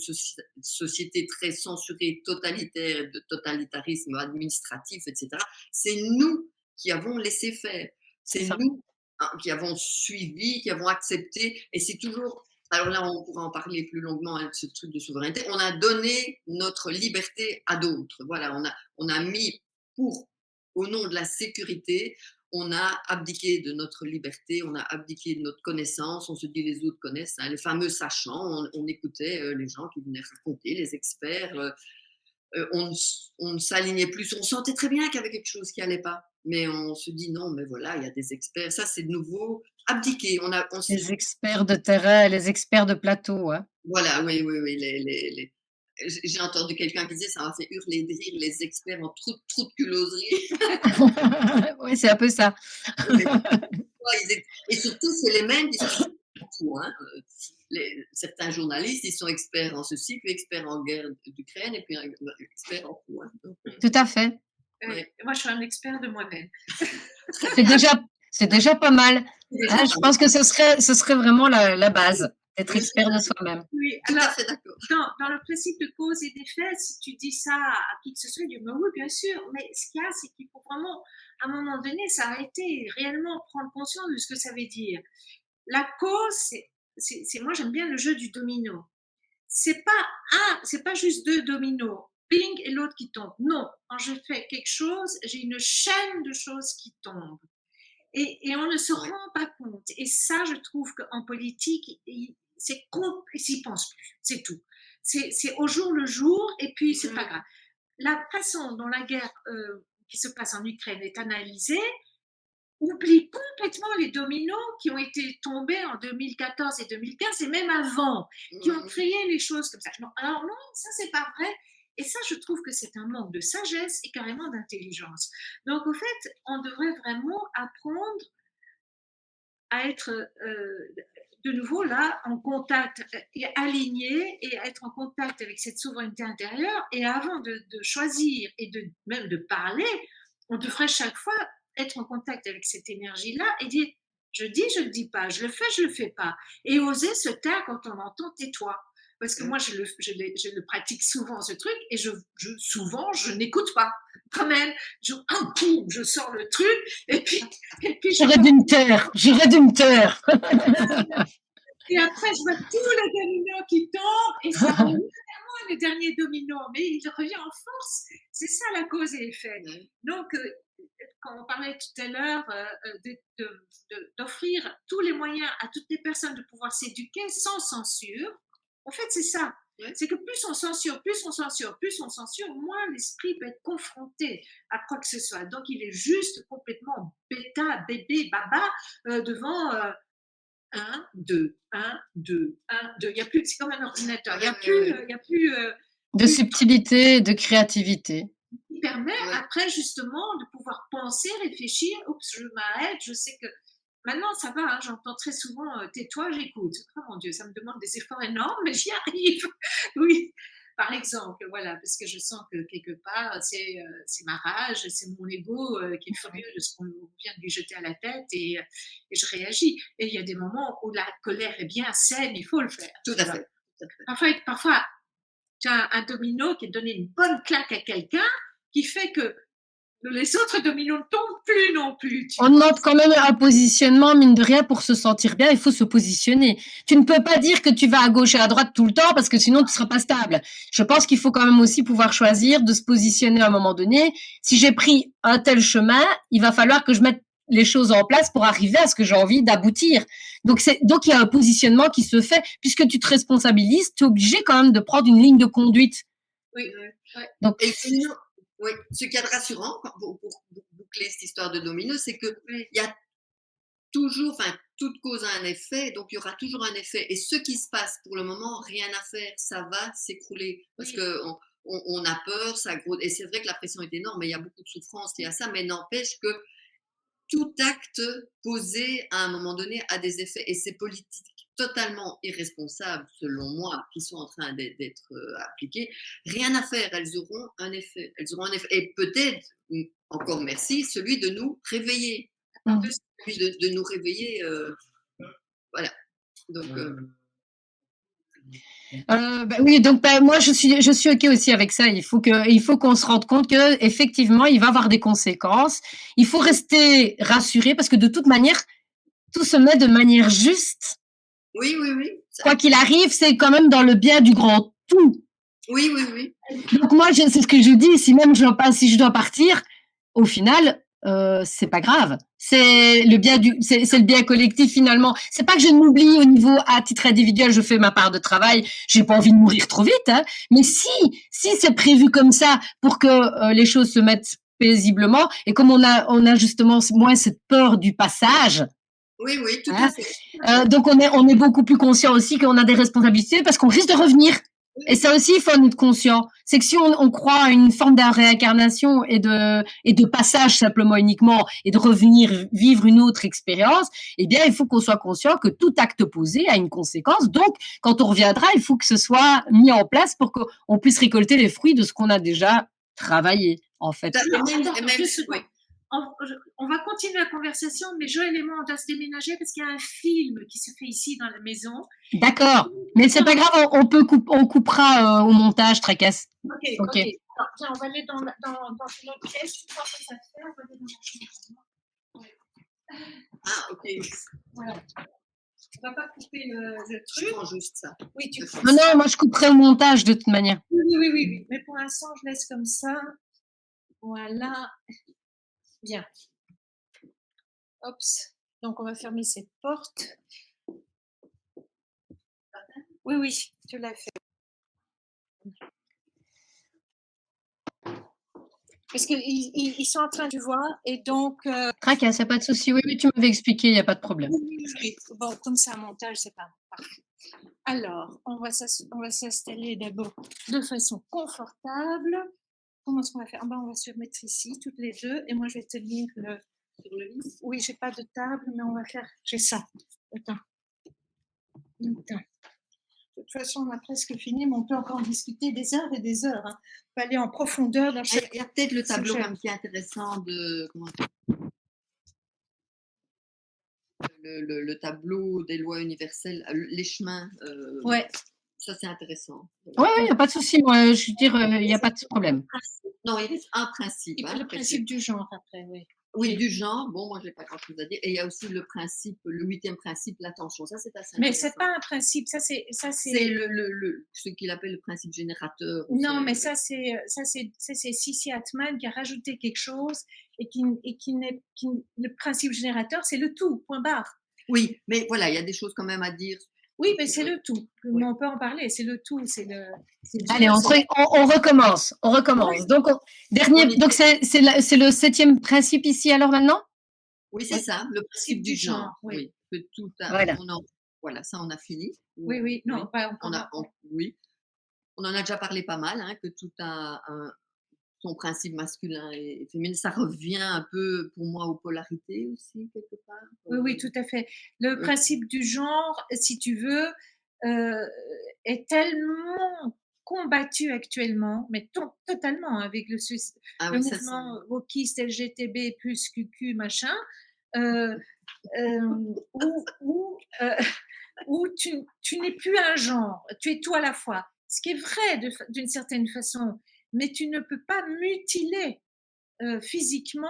société très censurée, totalitaire, de totalitarisme administratif, etc. C'est nous qui avons laissé faire. C'est nous qui avons suivi, qui avons accepté. Et c'est toujours. Alors là, on pourra en parler plus longuement, hein, de ce truc de souveraineté. On a donné notre liberté à d'autres. Voilà, on a mis au nom de la sécurité, on a abdiqué de notre liberté, on a abdiqué de notre connaissance. On se dit les autres connaissent, hein, les fameux sachants. On écoutait les gens qui venaient raconter, les experts. On ne s'alignait plus. On sentait très bien qu'il y avait quelque chose qui n'allait pas. Mais on se dit non, mais voilà, il y a des experts. Ça, c'est de nouveau abdiquer. Les experts de terrain, les experts de plateau. Hein. Voilà, oui, oui, oui. J'ai entendu quelqu'un qui disait ça m'a fait hurler de rire, les experts en trop de culosserie. Oui, c'est un peu ça. Et surtout, c'est les mêmes qui sont tout, hein. Certains journalistes, ils sont experts en ceci, puis experts en guerre d'Ukraine, et puis experts en tout. Hein. Tout à fait. Ouais. Moi, je suis un expert de moi-même. C'est déjà pas mal. Hein, je pense que ce serait vraiment la base, d'être expert de soi-même. Oui, Tout alors, à fait d'accord. dans le principe de cause et d'effet, si tu dis ça à qui que ce soit, il dit, mais oui, bien sûr, mais ce qu'il y a, c'est qu'il faut vraiment, à un moment donné, s'arrêter et réellement prendre conscience de ce que ça veut dire. La cause, moi j'aime bien le jeu du domino. C'est pas juste deux dominos, ping et l'autre qui tombe. Non, quand je fais quelque chose, j'ai une chaîne de choses qui tombent. Et on ne se rend pas compte. Et ça, je trouve qu'en politique, c'est con, ils s'y pensent plus. C'est tout. C'est au jour le jour, et puis c'est pas grave. La façon dont la guerre qui se passe en Ukraine est analysée oublie complètement les dominos qui ont été tombés en 2014 et 2015 et même avant, qui ont créé les choses comme ça. Non, alors non, ça c'est pas vrai. Et ça, je trouve que c'est un manque de sagesse et carrément d'intelligence. Donc, au fait, on devrait vraiment apprendre à être de nouveau là, en contact, et aligné, et être en contact avec cette souveraineté intérieure. Et avant de choisir et même de parler, on devrait chaque fois être en contact avec cette énergie-là et dire, je dis, je ne dis pas, je le fais pas. Et oser se taire quand on entend tais-toi. parce que moi, je le pratique souvent, ce truc, et souvent, je n'écoute pas. Quand même, je sors le truc, et puis J'aurais dû me taire, j'aurais dû me taire. et après, je vois tous les dominos qui tombent, et ça revient vraiment le dernier domino, mais il revient en force. C'est ça la cause et effet. Donc, quand on parlait tout à l'heure d'offrir tous les moyens à toutes les personnes de pouvoir s'éduquer sans censure, en fait, c'est ça. Ouais. C'est que plus on censure, moins l'esprit peut être confronté à quoi que ce soit. Donc, il est juste complètement bêta, bébé, baba devant 1, 2, 1, 2, 1, 2. Il y a plus, c'est comme un ordinateur. Il y a plus de subtilité, de créativité. Qui permet après justement de pouvoir penser, réfléchir. Oups, je m'arrête. Je sais que maintenant ça va. J'entends très souvent tais-toi, j'écoute. Oh mon Dieu, ça me demande des efforts énormes, mais j'y arrive. Oui. Par exemple, voilà, parce que je sens que quelque part, c'est ma rage, c'est mon ego qui est furieux de ce qu'on vient de lui jeter à la tête et je réagis. Et il y a des moments où la colère est bien saine, il faut le faire. Tout à fait. Parfois tu as un domino qui a donné une bonne claque à quelqu'un qui fait que les autres dominos ne tombent plus non plus. On demande quand même un positionnement, mine de rien, pour se sentir bien, il faut se positionner. Tu ne peux pas dire que tu vas à gauche et à droite tout le temps parce que sinon tu ne seras pas stable. Je pense qu'il faut quand même aussi pouvoir choisir de se positionner à un moment donné. Si j'ai pris un tel chemin, il va falloir que je mette les choses en place pour arriver à ce que j'ai envie d'aboutir. Donc il y a un positionnement qui se fait puisque tu te responsabilises, tu es obligé quand même de prendre une ligne de conduite. Oui. Donc, et oui, ce qui est rassurant pour boucler cette histoire de domino, c'est que il y a toujours, toute cause a un effet, donc il y aura toujours un effet. Et ce qui se passe pour le moment, rien à faire, ça va s'écrouler parce que on a peur, ça gros. Et c'est vrai que la pression est énorme, et il y a beaucoup de souffrance liée à ça, mais n'empêche que tout acte posé à un moment donné a des effets, et ces politiques totalement irresponsables, selon moi, qui sont en train d'être appliquées, rien à faire, elles auront un effet. Et peut-être, encore merci, celui de nous réveiller. De nous réveiller, voilà. Donc, oui, donc moi je suis ok aussi avec ça. Il faut qu'on se rende compte que effectivement il va avoir des conséquences. Il faut rester rassuré parce que de toute manière tout se met de manière juste. Oui. Quoi qu'il arrive, c'est quand même dans le bien du grand tout. Oui. Donc moi c'est ce que je dis. Si je dois partir, au final. C'est pas grave. C'est le bien collectif finalement. C'est pas que je m'oublie au niveau à titre individuel, je fais ma part de travail, j'ai pas envie de mourir trop vite, hein. Mais si c'est prévu comme ça pour que les choses se mettent paisiblement et comme on a justement moins cette peur du passage. Oui, tout à fait. Donc on est beaucoup plus conscient aussi qu'on a des responsabilités parce qu'on risque de revenir. Et ça aussi, il faut en être conscient. C'est que si on croit à une forme de réincarnation et de passage simplement uniquement et de revenir vivre une autre expérience, eh bien, il faut qu'on soit conscient que tout acte posé a une conséquence. Donc, quand on reviendra, il faut que ce soit mis en place pour qu'on puisse récolter les fruits de ce qu'on a déjà travaillé, en fait. On va continuer la conversation, mais Joël et moi, on doit se déménager parce qu'il y a un film qui se fait ici dans la maison. D'accord, mais c'est pas grave, on coupera au montage, tracasse. Ok. Alors, tiens, on va aller dans une autre pièce. On va aller dans la chambre. Ah, ok. Voilà. On va pas couper le truc. Je prends juste ça. Oui, tu Non, moi je couperai au montage de toute manière. Oui. Mais pour l'instant, je laisse comme ça. Voilà. Bien. Oups. Donc, on va fermer cette porte. Oui, tu l'as fait. Parce qu'ils sont en train de voir et donc… Tracasse, il n'y a pas de souci. Oui, tu m'avais expliqué, il n'y a pas de problème. Oui. Bon, comme ça, montage, c'est pas parfait. Alors, on va s'installer d'abord de façon confortable. Comment est-ce qu'on va faire? On va se mettre ici, toutes les deux, et moi, je vais tenir sur le lit. Oui, j'ai pas de table, mais on va faire… J'ai ça. Attends. De toute façon, on a presque fini, mais on peut encore en discuter des heures et des heures. Hein. On peut aller en profondeur dans chaque… Il y a peut-être le tableau qui est intéressant le tableau des lois universelles, les chemins. Ouais. Ça, c'est intéressant. Ouais, Voilà. il y a pas de souci, moi, je veux dire, il y a pas de problème. Non, il reste un principe. Et puis Hein, le après, principe du genre après, oui. oui, J'ai- du genre. Bon, moi, j'ai pas grand-chose à dire. Et il y a aussi le principe, le 8e principe, l'attention. Ça, c'est assez Mais c'est intéressant. pas un principe, C'est c'est ce qu'il appelle le principe générateur. non, mais ça c'est Sissi Atman qui a rajouté quelque chose et le principe générateur c'est le tout, point barre. Oui, mais voilà, il y a des choses quand même à dire. Oui, mais c'est le tout. Oui. Mais on peut en parler, c'est le tout, c'est le. Allez, on recommence, on recommence. Oui. Donc, donc c'est le 7e principe ici alors maintenant? Oui, c'est ça, le principe du genre. oui. Que tout a, Voilà. voilà, ça, on a fini. Oui, non, pas encore. Oui, on en a déjà parlé pas mal, hein, que tout a son principe masculin et féminin. Ça revient un peu, pour moi, aux polarités aussi, quelque part. Oui, tout à fait. Le principe du genre, si tu veux, est tellement combattu actuellement, mais totalement avec le mouvement wokiste LGTB plus QQ machin, où tu n'es plus un genre, tu es tout à la fois. Ce qui est vrai d'une certaine façon, mais tu ne peux pas mutiler physiquement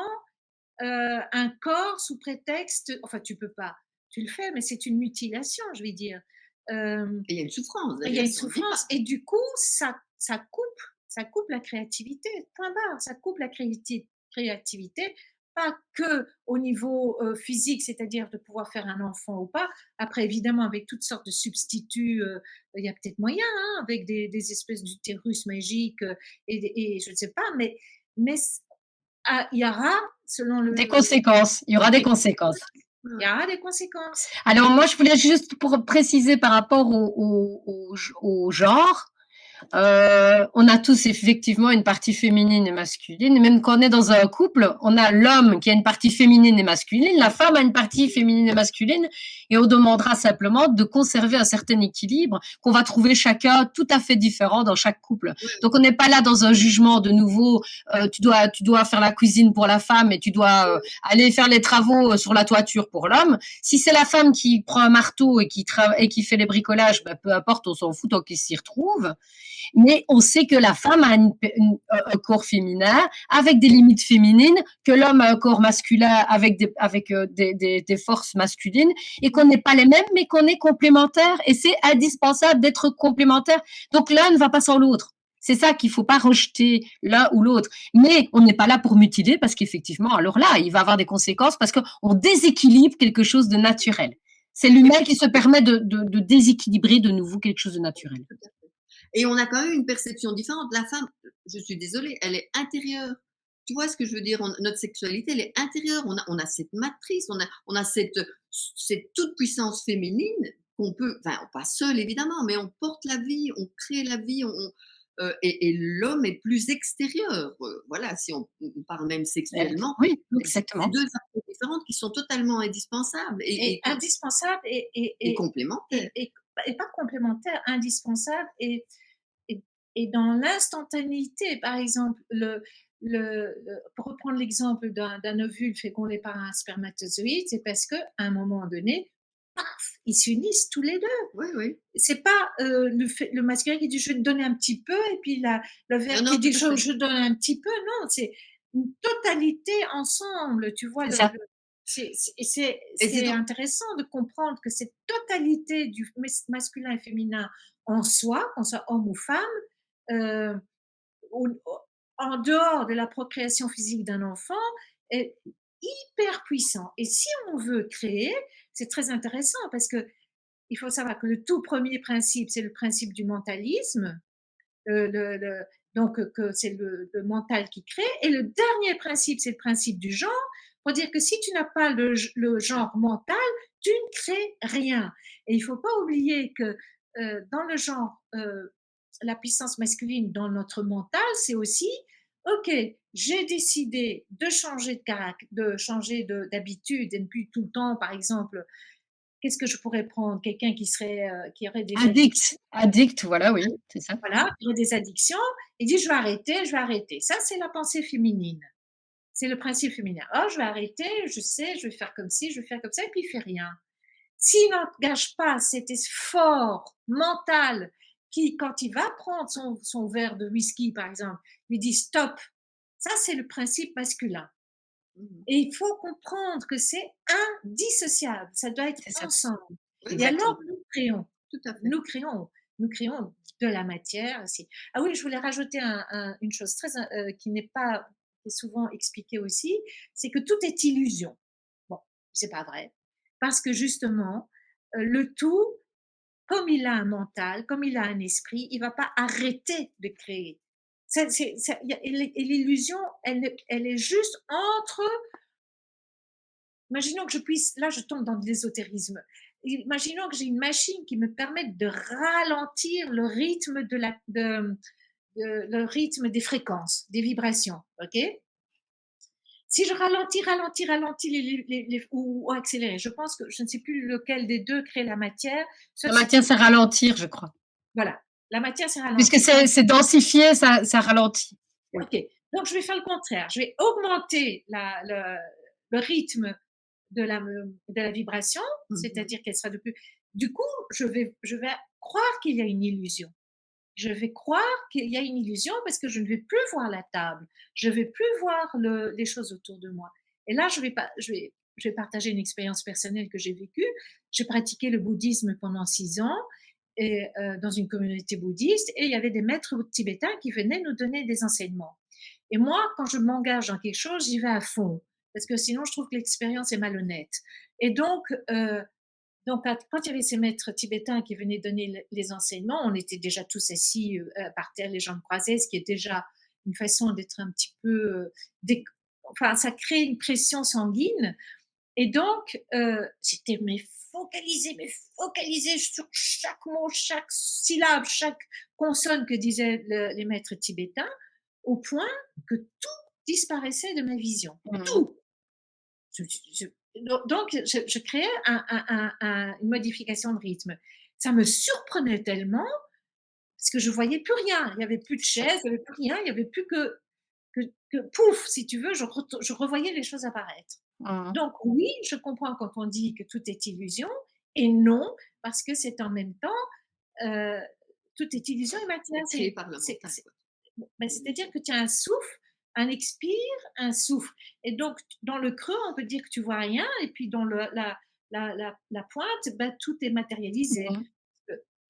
un corps sous prétexte, enfin tu peux pas, tu le fais, mais c'est une mutilation, je vais dire. Et il y a une souffrance. Il y a une souffrance, et du coup, ça coupe la créativité, point barre, ça coupe la créativité, pas que au niveau physique, c'est-à-dire de pouvoir faire un enfant ou pas. Après, évidemment, avec toutes sortes de substituts, il y a peut-être moyen, hein, avec des espèces d'utérus magiques et je ne sais pas, mais il y aura, selon le... Des conséquences, il y aura des conséquences. Il y aura des conséquences. Alors moi, je voulais juste pour préciser par rapport au genre, on a tous effectivement une partie féminine et masculine. Et même quand on est dans un couple, on a l'homme qui a une partie féminine et masculine, la femme a une partie féminine et masculine, et on demandera simplement de conserver un certain équilibre qu'on va trouver chacun tout à fait différent dans chaque couple. Donc on n'est pas là dans un jugement de nouveau. Tu dois faire la cuisine pour la femme et tu dois aller faire les travaux sur la toiture pour l'homme. Si c'est la femme qui prend un marteau et qui fait les bricolages, ben, peu importe, on s'en fout tant qu'il s'y retrouve. Mais on sait que la femme a un corps féminin avec des limites féminines, que l'homme a un corps masculin avec des forces masculines, et qu'on n'est pas les mêmes, mais qu'on est complémentaires. Et c'est indispensable d'être complémentaires. Donc l'un ne va pas sans l'autre. C'est ça qu'il faut pas rejeter l'un ou l'autre. Mais on n'est pas là pour mutiler parce qu'effectivement, alors là, il va avoir des conséquences parce qu'on déséquilibre quelque chose de naturel. C'est l'humain qui se permet de déséquilibrer de nouveau quelque chose de naturel. Et on a quand même une perception différente. La femme, je suis désolée, elle est intérieure. Tu vois ce que je veux dire? Notre sexualité, elle est intérieure. On a cette matrice, on a cette toute puissance féminine qu'on peut, enfin, pas seule évidemment, mais on porte la vie, on crée la vie, et l'homme est plus extérieur. Voilà, si on parle même sexuellement. Oui, exactement. C'est deux approches différentes qui sont totalement indispensables. Et indispensables et complémentaires. Et pas complémentaires, indispensables et dans l'instantanéité, par exemple, pour reprendre l'exemple d'un ovule fécondé par un spermatozoïde, c'est parce qu'à un moment donné, paf, ils s'unissent tous les deux. Oui, oui. C'est pas le masculin qui dit je vais te donner un petit peu et puis le verre qui dit je donne un petit peu. Non, c'est une totalité ensemble, tu vois. C'est intéressant de comprendre que cette totalité du masculin et féminin en soi, qu'on soit homme ou femme, en dehors de la procréation physique d'un enfant, est hyper puissant. Et si on veut créer, c'est très intéressant parce que il faut savoir que le tout premier principe, c'est le principe du mentalisme. Donc, que c'est le mental qui crée. Et le dernier principe, c'est le principe du genre. Pour dire que si tu n'as pas le genre mental, tu ne crées rien. Et il ne faut pas oublier que dans le genre, la puissance masculine dans notre mental, c'est aussi, ok, j'ai décidé de changer de caractère, de changer d'habitude et ne plus tout le temps, par exemple, qu'est-ce que je pourrais prendre? Quelqu'un qui aurait des addict, voilà, oui, c'est ça. Voilà, qui aurait des addictions, il dit je vais arrêter. Ça, c'est la pensée féminine. C'est le principe féminin. Oh, je vais arrêter, je sais, je vais faire comme ci, je vais faire comme ça, et puis il fait rien. S'il n'engage pas cet effort mental qui, quand il va prendre son verre de whisky, par exemple, lui dit stop. Ça, c'est le principe masculin. Mmh. Et il faut comprendre que c'est indissociable. Ça doit être C'est ça. ensemble. Oui, Et alors, Exactement. tout à fait. nous créons de la matière aussi. Ah oui, je voulais rajouter une chose qui n'est pas qui est souvent expliquée aussi, c'est que tout est illusion. Bon, c'est pas vrai. Parce que justement, le tout, comme il a un mental, comme il a un esprit, il va pas arrêter de créer. Et l'illusion, elle est juste entre. Imaginons que je puisse, là je tombe dans de l'ésotérisme. Imaginons que j'ai une machine qui me permette de ralentir le rythme le rythme des fréquences, des vibrations, ok. Si je ralentis ou accélérer, je pense que je ne sais plus lequel des deux crée la matière. La matière, c'est ralentir, je crois. Voilà, la matière c'est Puisque ralentir. c'est densifié, ça ralentit. Ok, donc je vais faire le contraire. Je vais augmenter le rythme de la vibration, Mmh. c'est-à-dire qu'elle sera de plus. Du coup, je vais croire qu'il y a une illusion. Je vais croire qu'il y a une illusion parce que je ne vais plus voir la table. Je ne vais plus voir les choses autour de moi. Et là, je vais partager une expérience personnelle que j'ai vécue. J'ai pratiqué le bouddhisme pendant 6 ans et, dans une communauté bouddhiste, et il y avait des maîtres tibétains qui venaient nous donner des enseignements. Et moi, quand je m'engage dans quelque chose, j'y vais à fond parce que sinon, je trouve que l'expérience est malhonnête. Et donc, quand il y avait ces maîtres tibétains qui venaient donner les enseignements, on était déjà tous assis par terre, les jambes croisées, ce qui est déjà une façon d'être un petit peu. Enfin, ça crée une pression sanguine. Et donc, j'étais focalisée sur chaque mot, chaque syllabe, chaque consonne que disaient les maîtres tibétains, au point que tout disparaissait de ma vision. Mmh. Tout. Donc, je créais une modification de rythme. Ça me surprenait tellement parce que je voyais plus rien. Il n'y avait plus de chaise, il n'y avait plus rien, il n'y avait plus que pouf, si tu veux, je revoyais les choses apparaître. Mmh. Donc oui, je comprends quand on dit que tout est illusion, et non, parce que c'est en même temps, tout est illusion et matière. Créé par le mental, quoi. C'est-à-dire que tu as un souffle, un expire, un souffle. Et donc, dans le creux, on peut dire que tu vois rien, et puis dans la pointe, ben, tout est matérialisé. Mmh.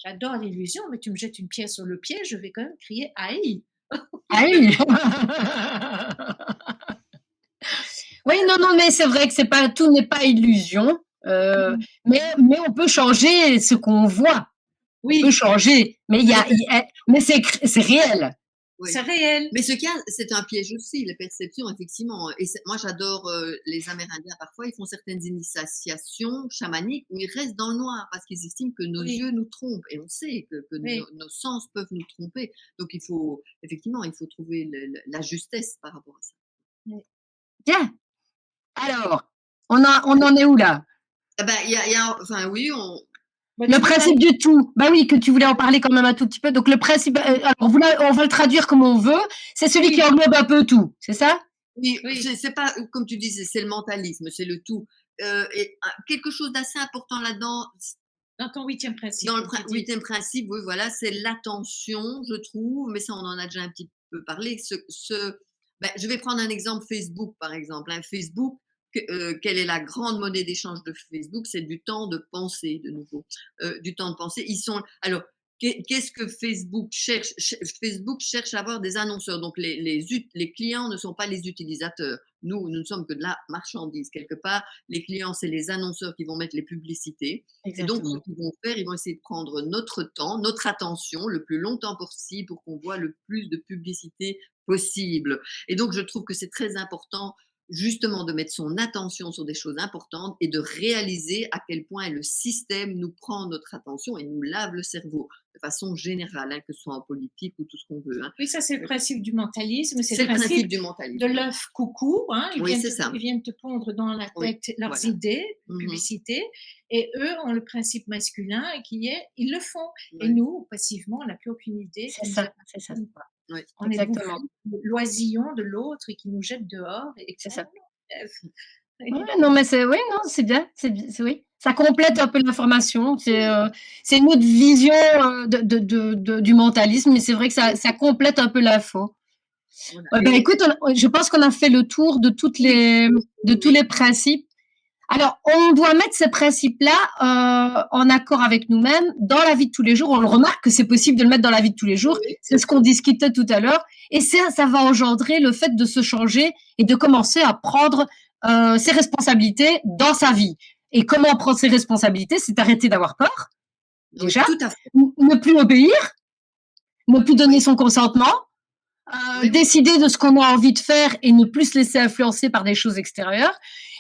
J'adore l'illusion, mais tu me jettes une pierre sur le pied, je vais quand même crier aïe. Ah oui! Oui, non, non, mais c'est vrai que c'est pas, tout n'est pas illusion, mais on peut changer ce qu'on voit. On peut Oui, changer, mais mais c'est réel. Oui. c'est réel. Mais ce qu'il y a, c'est un piège aussi, les perceptions, effectivement. Et moi, j'adore les Amérindiens. Parfois, ils font certaines initiations chamaniques où ils restent dans le noir parce qu'ils estiment que nos Oui. yeux nous trompent. Et on sait que Oui. nos sens peuvent nous tromper. Donc, effectivement, il faut trouver la justesse par rapport à ça. Bien. Alors, on en est où là? Ah ben, enfin, oui, Ben, Le tu peux principe du tout. Bah oui, que tu voulais en parler quand même un tout petit peu. Donc le principe, alors on va le traduire comme on veut. C'est celui Oui. qui englobe un peu tout, c'est ça? Oui, Oui. c'est pas, comme tu disais, c'est le mentalisme, c'est le tout. Et quelque chose d'assez important là-dedans, Dans ton 8e principe. dans le comme tu dis. 8e principe, oui, voilà, c'est l'attention, je trouve, mais ça, on en a déjà un petit peu parlé. Ben, je vais prendre un exemple Facebook, par exemple. Facebook, quelle est la grande monnaie d'échange de Facebook? C'est du temps de penser, de nouveau. Du temps de penser. Alors, qu'est-ce que Facebook cherche? Facebook cherche à avoir des annonceurs. Donc, les clients ne sont pas les utilisateurs. Nous ne sommes que de la marchandise. Quelque part, les clients, c'est les annonceurs qui vont mettre les publicités. Et donc, ce qu'ils vont faire, ils vont essayer de prendre notre temps, notre attention, le plus longtemps possible pour qu'on voit le plus de publicité possible. Et donc, je trouve que c'est très important justement de mettre son attention sur des choses importantes et de réaliser à quel point le système nous prend notre attention et nous lave le cerveau de façon générale, que ce soit en politique ou tout ce qu'on veut. Oui, ça c'est le principe du mentalisme, c'est le principe du mentalisme. de l'œuf coucou. Oui, c'est ça. Ils viennent te pondre dans la Oui, tête leurs voilà. idées, Mhm. publicité, et eux ont le principe masculin qui est ils le font. Et Oui. nous, passivement, on n'a plus aucune idée. C'est ça, c'est ça. Oui. On est Exactement. bouffé de l'oisillon de l'autre et qui nous jette dehors. Et C'est ça. Ouais, non, mais oui, non, c'est bien, oui. Ça complète un peu l'information. C'est une autre vision du mentalisme, mais c'est vrai que ça complète un peu l'info. Voilà. Ouais, ben, écoute, je pense qu'on a fait le tour de de tous les principes. Alors, on doit mettre ces principes-là en accord avec nous-mêmes dans la vie de tous les jours. On le remarque que c'est possible de le mettre dans la vie de tous les jours. Oui, C'est ce qu'on discutait tout à l'heure. Et ça va engendrer le fait de se changer et de commencer à prendre ses responsabilités dans sa vie. Et comment prendre ses responsabilités? C'est arrêter d'avoir peur, déjà, tout à fait. ne plus obéir, ne plus donner son consentement, décider de ce qu'on a envie de faire et ne plus se laisser influencer par des choses extérieures.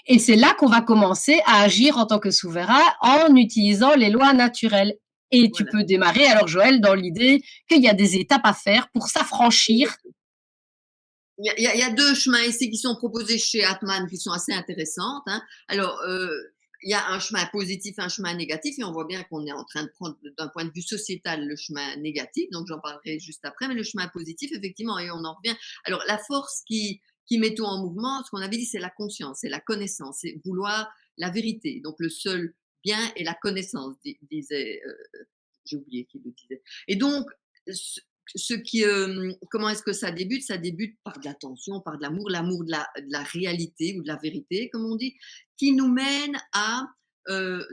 Et c'est là qu'on va commencer à agir en tant que souverain en utilisant les lois naturelles. Et tu peux démarrer, alors Joël, dans l'idée qu'il y a des étapes à faire pour s'affranchir. Il y a 2 chemins ici qui sont proposés chez Atman qui sont assez intéressantes. Hein. Alors, il y a un chemin positif, un chemin négatif, et on voit bien qu'on est en train de prendre, d'un point de vue sociétal, le chemin négatif, donc j'en parlerai juste après, mais le chemin positif, effectivement, et on en revient. Alors, la force qui met tout en mouvement, ce qu'on avait dit, c'est la conscience, c'est la connaissance, c'est vouloir la vérité. Donc, le seul bien est la connaissance, disait, j'ai oublié qui le disait. Et donc, comment est-ce que ça débute? Ça débute par de l'attention, par de l'amour de la réalité ou de la vérité, comme on dit, qui nous mène à la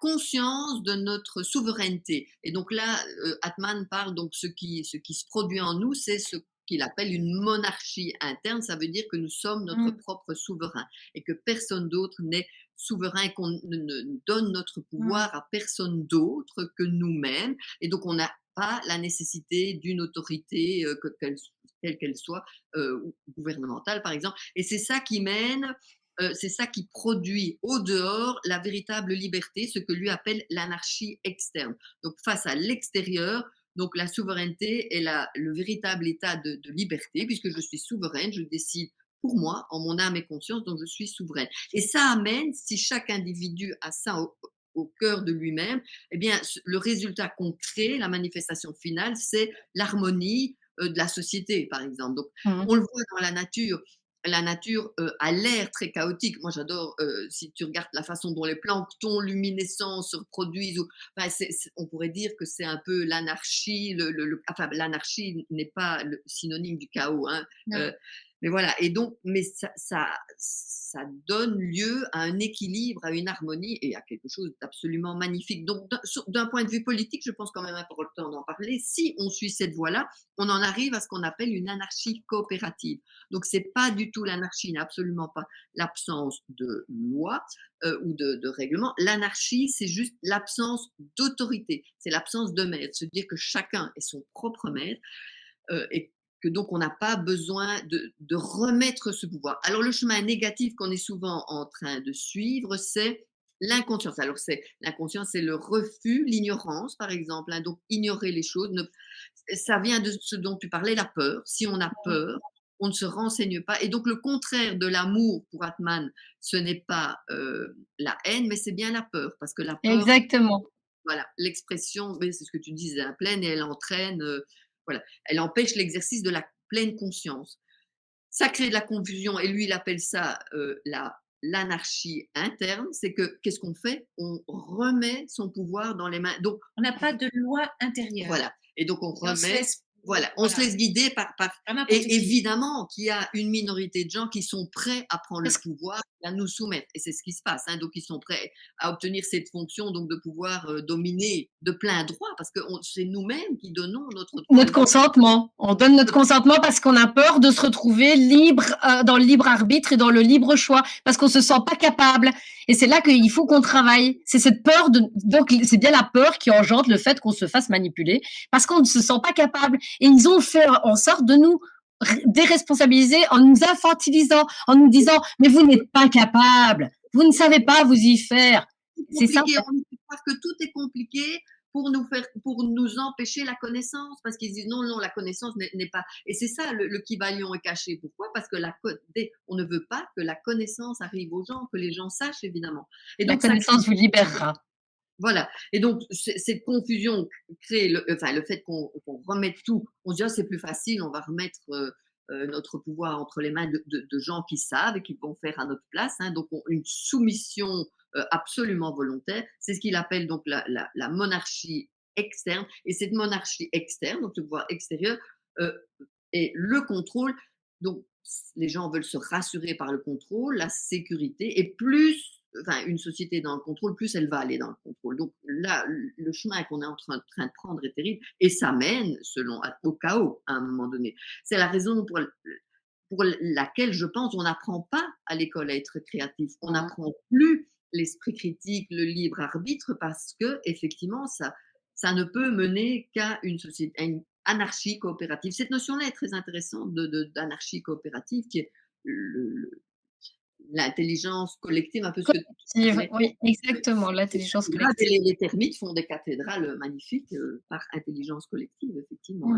conscience de notre souveraineté. Et donc là, Atman parle donc ce qui se produit en nous, c'est ce qu'il appelle une monarchie interne. Ça veut dire que nous sommes notre propre souverain et que personne d'autre n'est souverain et qu'on ne donne notre pouvoir à personne d'autre que nous-mêmes. Et donc on n'a pas la nécessité d'une autorité, quelle qu'elle soit, gouvernementale par exemple. Et c'est ça qui mène, c'est ça qui produit au dehors la véritable liberté, ce que lui appelle l'anarchie externe. Donc face à l'extérieur, donc la souveraineté est le véritable état de liberté, puisque je suis souveraine, je décide pour moi, en mon âme et conscience, donc je suis souveraine. Et ça amène, si chaque individu a ça au cœur de lui-même, eh bien, le résultat concret, la manifestation finale, c'est l'harmonie de la société, par exemple. Donc, on le voit dans la nature. La nature a l'air très chaotique. Moi, j'adore, si tu regardes la façon dont les planctons luminescents se reproduisent, enfin, on pourrait dire que c'est un peu l'anarchie. Enfin, l'anarchie n'est pas le synonyme du chaos. Hein. Mais voilà, et donc, mais ça donne lieu à un équilibre, à une harmonie et à quelque chose d'absolument magnifique. Donc, d'un point de vue politique, je pense quand même important d'en parler. Si on suit cette voie-là, on en arrive à ce qu'on appelle une anarchie coopérative. Donc, c'est pas du tout l'anarchie, n'est absolument pas l'absence de loi ou de règlement. L'anarchie, c'est juste l'absence d'autorité, c'est l'absence de maître, se dire que chacun est son propre maître et que donc on n'a pas besoin de remettre ce pouvoir. Alors le chemin négatif qu'on est souvent en train de suivre, c'est l'inconscience. Alors l'inconscience, c'est le refus, l'ignorance par exemple, hein, donc ignorer les choses. Ça vient de ce dont tu parlais, la peur. Si on a peur, on ne se renseigne pas. Et donc le contraire de l'amour pour Atman, ce n'est pas la haine, mais c'est bien la peur, parce que la peur, exactement. Voilà, l'expression, c'est ce que tu disais, hein, pleine, et elle entraîne, voilà, elle empêche l'exercice de la pleine conscience. Ça crée de la confusion, et lui, il appelle ça l'anarchie interne. C'est que, qu'est-ce qu'on fait? On remet son pouvoir dans les mains. Donc, on n'a pas de loi intérieure. Voilà, et donc on remet. On Voilà. se laisse guider par et évidemment qu'il y a une minorité de gens qui sont prêts à prendre le pouvoir, à nous soumettre, et c'est ce qui se passe. Hein. Donc ils sont prêts à obtenir cette fonction, donc de pouvoir dominer de plein droit, parce que c'est nous-mêmes qui donnons notre consentement. On donne notre consentement parce qu'on a peur de se retrouver libre dans le libre arbitre et dans le libre choix, parce qu'on se sent pas capable. Et c'est là qu'il faut qu'on travaille. C'est cette peur donc c'est bien la peur qui engendre le fait qu'on se fasse manipuler, parce qu'on ne se sent pas capable. Et ils ont fait en sorte de nous déresponsabiliser en nous infantilisant, en nous disant « mais vous n'êtes pas capable, vous ne savez pas vous y faire ». C'est ça. On peut croire que tout est compliqué pour nous empêcher la connaissance, parce qu'ils disent non, la connaissance n'est pas. Et c'est ça, le Kybalion est caché. Pourquoi? Parce que on ne veut pas que la connaissance arrive aux gens, que les gens sachent, évidemment. Et donc, la connaissance vous libérera. Voilà. Et donc, cette confusion crée le fait qu'on remette tout. On se dit, c'est plus facile, on va remettre notre pouvoir entre les mains de gens qui savent et qui vont faire à notre place, hein, donc une soumission absolument volontaire. C'est ce qu'il appelle donc la monarchie externe. Et cette monarchie externe, donc le pouvoir extérieur, euh, et le contrôle, donc les gens veulent se rassurer par le contrôle, la sécurité, et plus, enfin, une société dans le contrôle, plus elle va aller dans le contrôle. Donc là, le chemin qu'on est en train de prendre est terrible, et ça mène, au chaos à un moment donné. C'est la raison pour laquelle je pense on n'apprend pas à l'école à être créatif. On n'apprend plus l'esprit critique, le libre arbitre, parce que effectivement, ça ne peut mener qu'à une société, à une anarchie coopérative. Cette notion-là est très intéressante d'anarchie coopérative, qui est l'intelligence collective, un peu ce que tu Collective, disais. oui, exactement, l'intelligence Là, collective. les termites font des cathédrales magnifiques par intelligence collective, effectivement.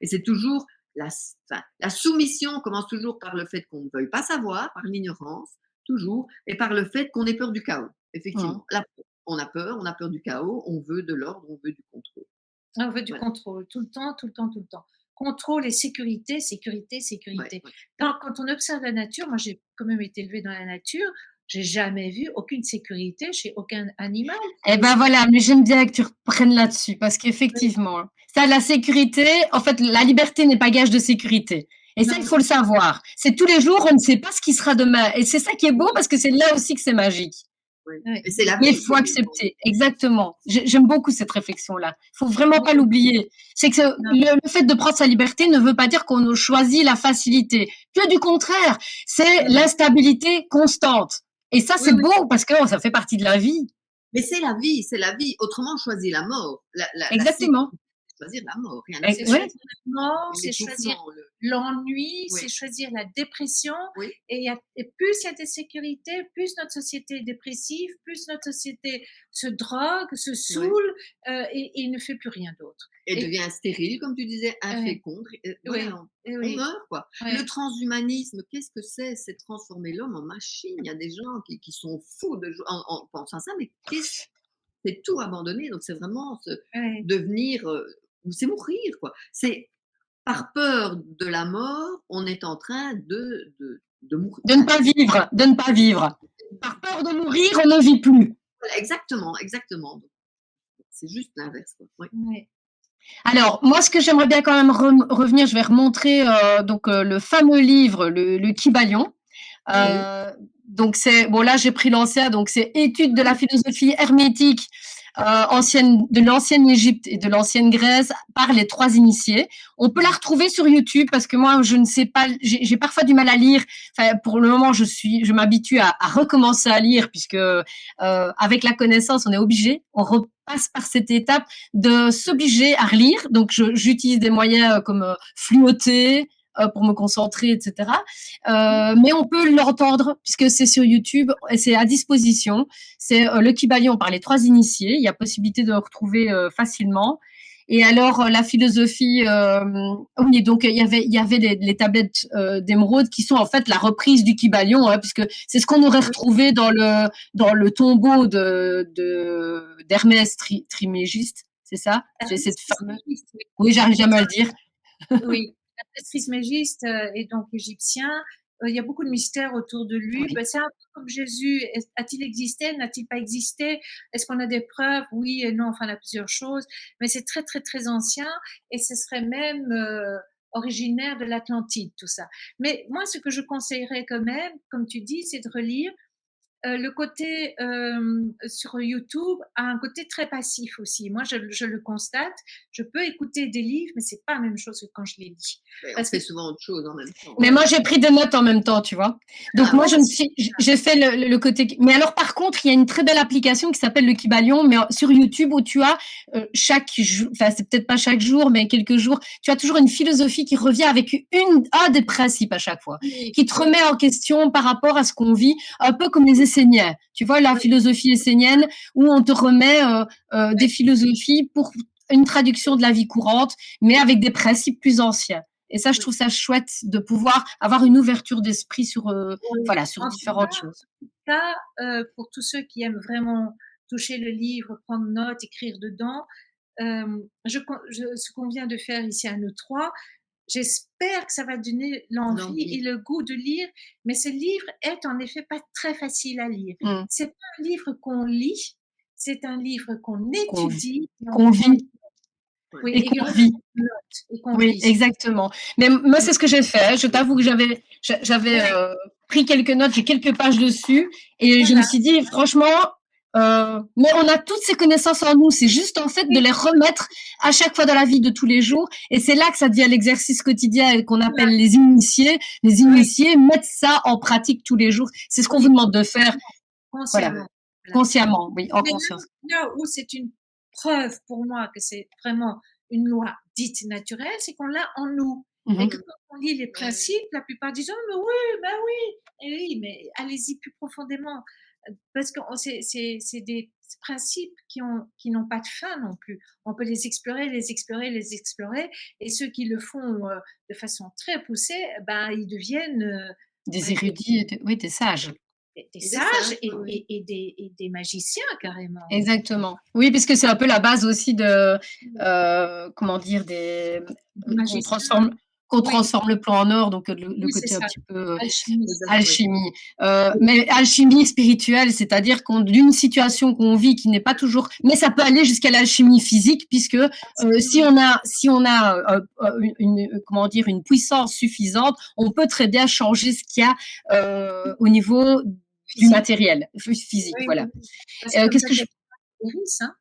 Et c'est toujours la soumission commence toujours par le fait qu'on ne veuille pas savoir, par l'ignorance, toujours, et par le fait qu'on ait peur du chaos. Effectivement, là, on a peur du chaos, on veut de l'ordre, on veut du contrôle. On veut du Voilà. contrôle, tout le temps, tout le temps, tout le temps. Contrôle et sécurité, sécurité, sécurité. Ouais. Quand on observe la nature, moi j'ai quand même été élevée dans la nature, j'ai jamais vu aucune sécurité chez aucun animal. Eh ben voilà, mais j'aime bien que tu reprennes là-dessus parce qu'effectivement, ça, la sécurité, en fait, la liberté n'est pas gage de sécurité. Et ça, Non. il faut le savoir. C'est tous les jours, on ne sait pas ce qui sera demain. Et c'est ça qui est beau parce que c'est là aussi que c'est magique. Ouais. Ouais. Et c'est la Mais vie. il faut accepter. Exactement. J'aime beaucoup cette réflexion-là. Il faut vraiment pas l'oublier. C'est que le fait de prendre sa liberté ne veut pas dire qu'on choisit la facilité. Que du contraire, c'est l'instabilité constante. Et ça, c'est beau parce que ça fait partie de la vie. Mais c'est la vie, c'est la vie. Autrement, on choisit la mort. Exactement. Choisir la mort. Rien C'est à choisir faire. la mort, c'est choisir l'ennui, Oui. c'est choisir la dépression. Oui. Et plus il y a des sécurités, plus notre société est dépressive, plus notre société se drogue, se saoule et ne fait plus rien d'autre. Et devient stérile, comme tu disais, inféconde. On meurt, quoi. Le transhumanisme, qu'est-ce que c'est? C'est transformer l'homme en machine. Il y a des gens qui sont fous en pensant ça, mais c'est tout abandonner. Donc c'est vraiment devenir, c'est mourir, quoi. C'est par peur de la mort, on est en train de mourir. De ne pas vivre, de ne pas vivre. Par peur de mourir, on ne vit plus. Voilà, exactement. C'est juste l'inverse, quoi. Oui. Alors, moi, ce que j'aimerais bien quand même revenir, je vais remontrer le fameux livre, le Kybalion. Donc c'est bon, là j'ai pris l'ancien, donc c'est Études de la philosophie hermétique de l'ancienne Égypte et de l'ancienne Grèce par les trois initiés. On peut la retrouver sur YouTube parce que moi je ne sais pas, j'ai parfois du mal à lire. Enfin, pour le moment je m'habitue à recommencer à lire puisque avec la connaissance on est obligé, on repasse par cette étape de s'obliger à relire. Donc j'utilise des moyens comme fluoter pour me concentrer, etc. Mais on peut l'entendre puisque c'est sur YouTube et c'est à disposition. C'est le Kybalion par les trois initiés. Il y a possibilité de le retrouver facilement. Et alors la philosophie, oui, donc il y avait les tablettes d'émeraude qui sont en fait la reprise du Kybalion, puisque c'est ce qu'on aurait retrouvé dans le tombeau d'Hermès Trismégiste, c'est ça? C'est cette femme. Oui, j'arrive jamais à le dire. Oui. Trismégiste est donc égyptien. Il y a beaucoup de mystères autour de lui. Oui. C'est un peu comme Jésus. A-t-il existé? N'a-t-il pas existé? Est-ce qu'on a des preuves? Oui et non. Enfin, on a plusieurs choses. Mais c'est très, très, très ancien. Et ce serait même originaire de l'Atlantide, tout ça. Mais moi, ce que je conseillerais quand même, comme tu dis, c'est de relire. Le côté sur YouTube a un côté très passif aussi. Moi, je le constate. Je peux écouter des livres, mais c'est pas la même chose que quand je les lis. On fait souvent autre chose en même temps. Mais moi, j'ai pris des notes en même temps, tu vois. Donc moi, j'ai fait le côté. Mais alors, par contre, il y a une très belle application qui s'appelle le Kybalion, mais sur YouTube où tu as chaque jour, enfin c'est peut-être pas chaque jour, mais quelques jours, tu as toujours une philosophie qui revient avec un des principes à chaque fois, qui te remet en question par rapport à ce qu'on vit, un peu comme les Esséniens. Tu vois, la philosophie essénienne où on te remet des philosophies pour une traduction de la vie courante, mais avec des principes plus anciens. Et ça, je trouve ça chouette de pouvoir avoir une ouverture d'esprit sur sur différentes choses. En tout cas, pour tous ceux qui aiment vraiment toucher le livre, prendre note, écrire dedans, ce qu'on vient de faire ici à nous trois, j'espère que ça va donner l'envie et L'envie. le goût de lire, mais ce livre est en effet pas très facile à lire. Mmh. C'est pas un livre qu'on lit, c'est un livre qu'on Qu'on vit, étudie et on qu'on prend vit Ouais. oui, et et qu'on on vit. note et qu'on Oui, vit. exactement. Mais moi, c'est ce que j'ai fait. Je t'avoue que j'avais Ouais, pris quelques notes, j'ai quelques pages dessus, et je me voilà, suis dit, franchement, mais on a toutes ces connaissances en nous. C'est juste en fait de oui, les remettre à chaque fois dans la vie de tous les jours, et c'est là que ça devient l'exercice quotidien et qu'on voilà, appelle les initiés. Les oui, initiés mettent ça en pratique tous les jours. C'est ce qu'on vous oui, demande de faire. Voilà, consciemment, voilà. consciemment, oui, en Mais conscience. là où c'est une preuve pour moi que c'est vraiment une loi dite naturelle, c'est qu'on l'a en nous et que Mhm. quand on lit les Ouais. principes, la plupart disent: «Oh mais oui, bah oui!» et oui, mais allez-y plus profondément, parce que on c'est des principes qui n'ont pas de fin non plus. On peut les explorer, les explorer, les explorer et ceux qui le font, de façon très poussée, ben, ils deviennent, Des ouais, érudits, oui, des sages. des Des sages sages, oui, oui. et des magiciens carrément. Exactement. Oui, puisque c'est un peu la base aussi de, comment dire, Des qu'on magiciens, transforme qu'on oui, transforme le plan en or, donc le oui, c'est côté un ça, petit peu alchimiste. Oui. alchimie. Oui, Mais alchimie spirituelle, c'est-à-dire d'une situation qu'on vit qui n'est pas toujours, mais ça peut aller jusqu'à l'alchimie physique, puisque absolument. si on a comment dire, une puissance suffisante, on peut très bien changer ce qu'il y a au niveau du Physique. matériel physique, Oui, voilà. oui, oui. Parce que comme Qu'est-ce ça, que il y je a des guérisses, hein.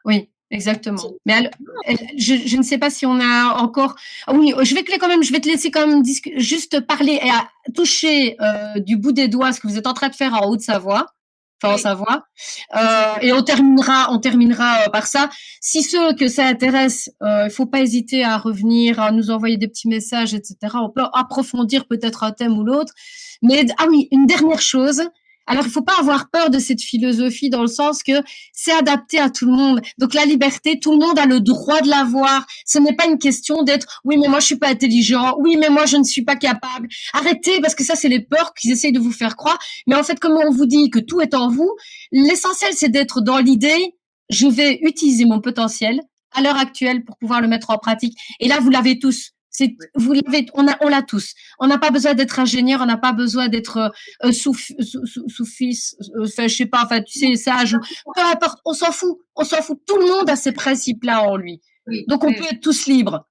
Oui, C'est exactement. Mais énorme. je ne sais pas si on a encore. Ah oui, je vais te laisser quand même juste parler et toucher du bout des doigts ce que vous êtes en train de faire en Haute-Savoie, enfin en Oui, Savoie, en Savoie. et on terminera par ça. Si ceux que ça intéresse, il faut pas hésiter à revenir, à nous envoyer des petits messages, etc. On peut approfondir peut-être un thème ou l'autre. Mais ah oui, une dernière chose. Alors, il faut pas avoir peur de cette philosophie dans le sens que c'est adapté à tout le monde. Donc la liberté, tout le monde a le droit de l'avoir. Ce n'est pas une question d'être oui mais moi je suis pas intelligent, oui mais moi je ne suis pas capable. Arrêtez parce que ça c'est les peurs qu'ils essayent de vous faire croire. Mais en fait comme on vous dit que tout est en vous, l'essentiel c'est d'être dans l'idée je vais utiliser mon potentiel à l'heure actuelle pour pouvoir le mettre en pratique. Et là vous l'avez tous. Ouais. On l'a tous. On n'a pas besoin d'être ingénieur, on n'a pas besoin d'être soufis, enfin, je sais pas, enfin, tu sais, sage ou peu importe, on s'en fout. On s'en fout. Tout le monde a ces principes-là en lui. Oui, Donc, on oui, peut être tous libres.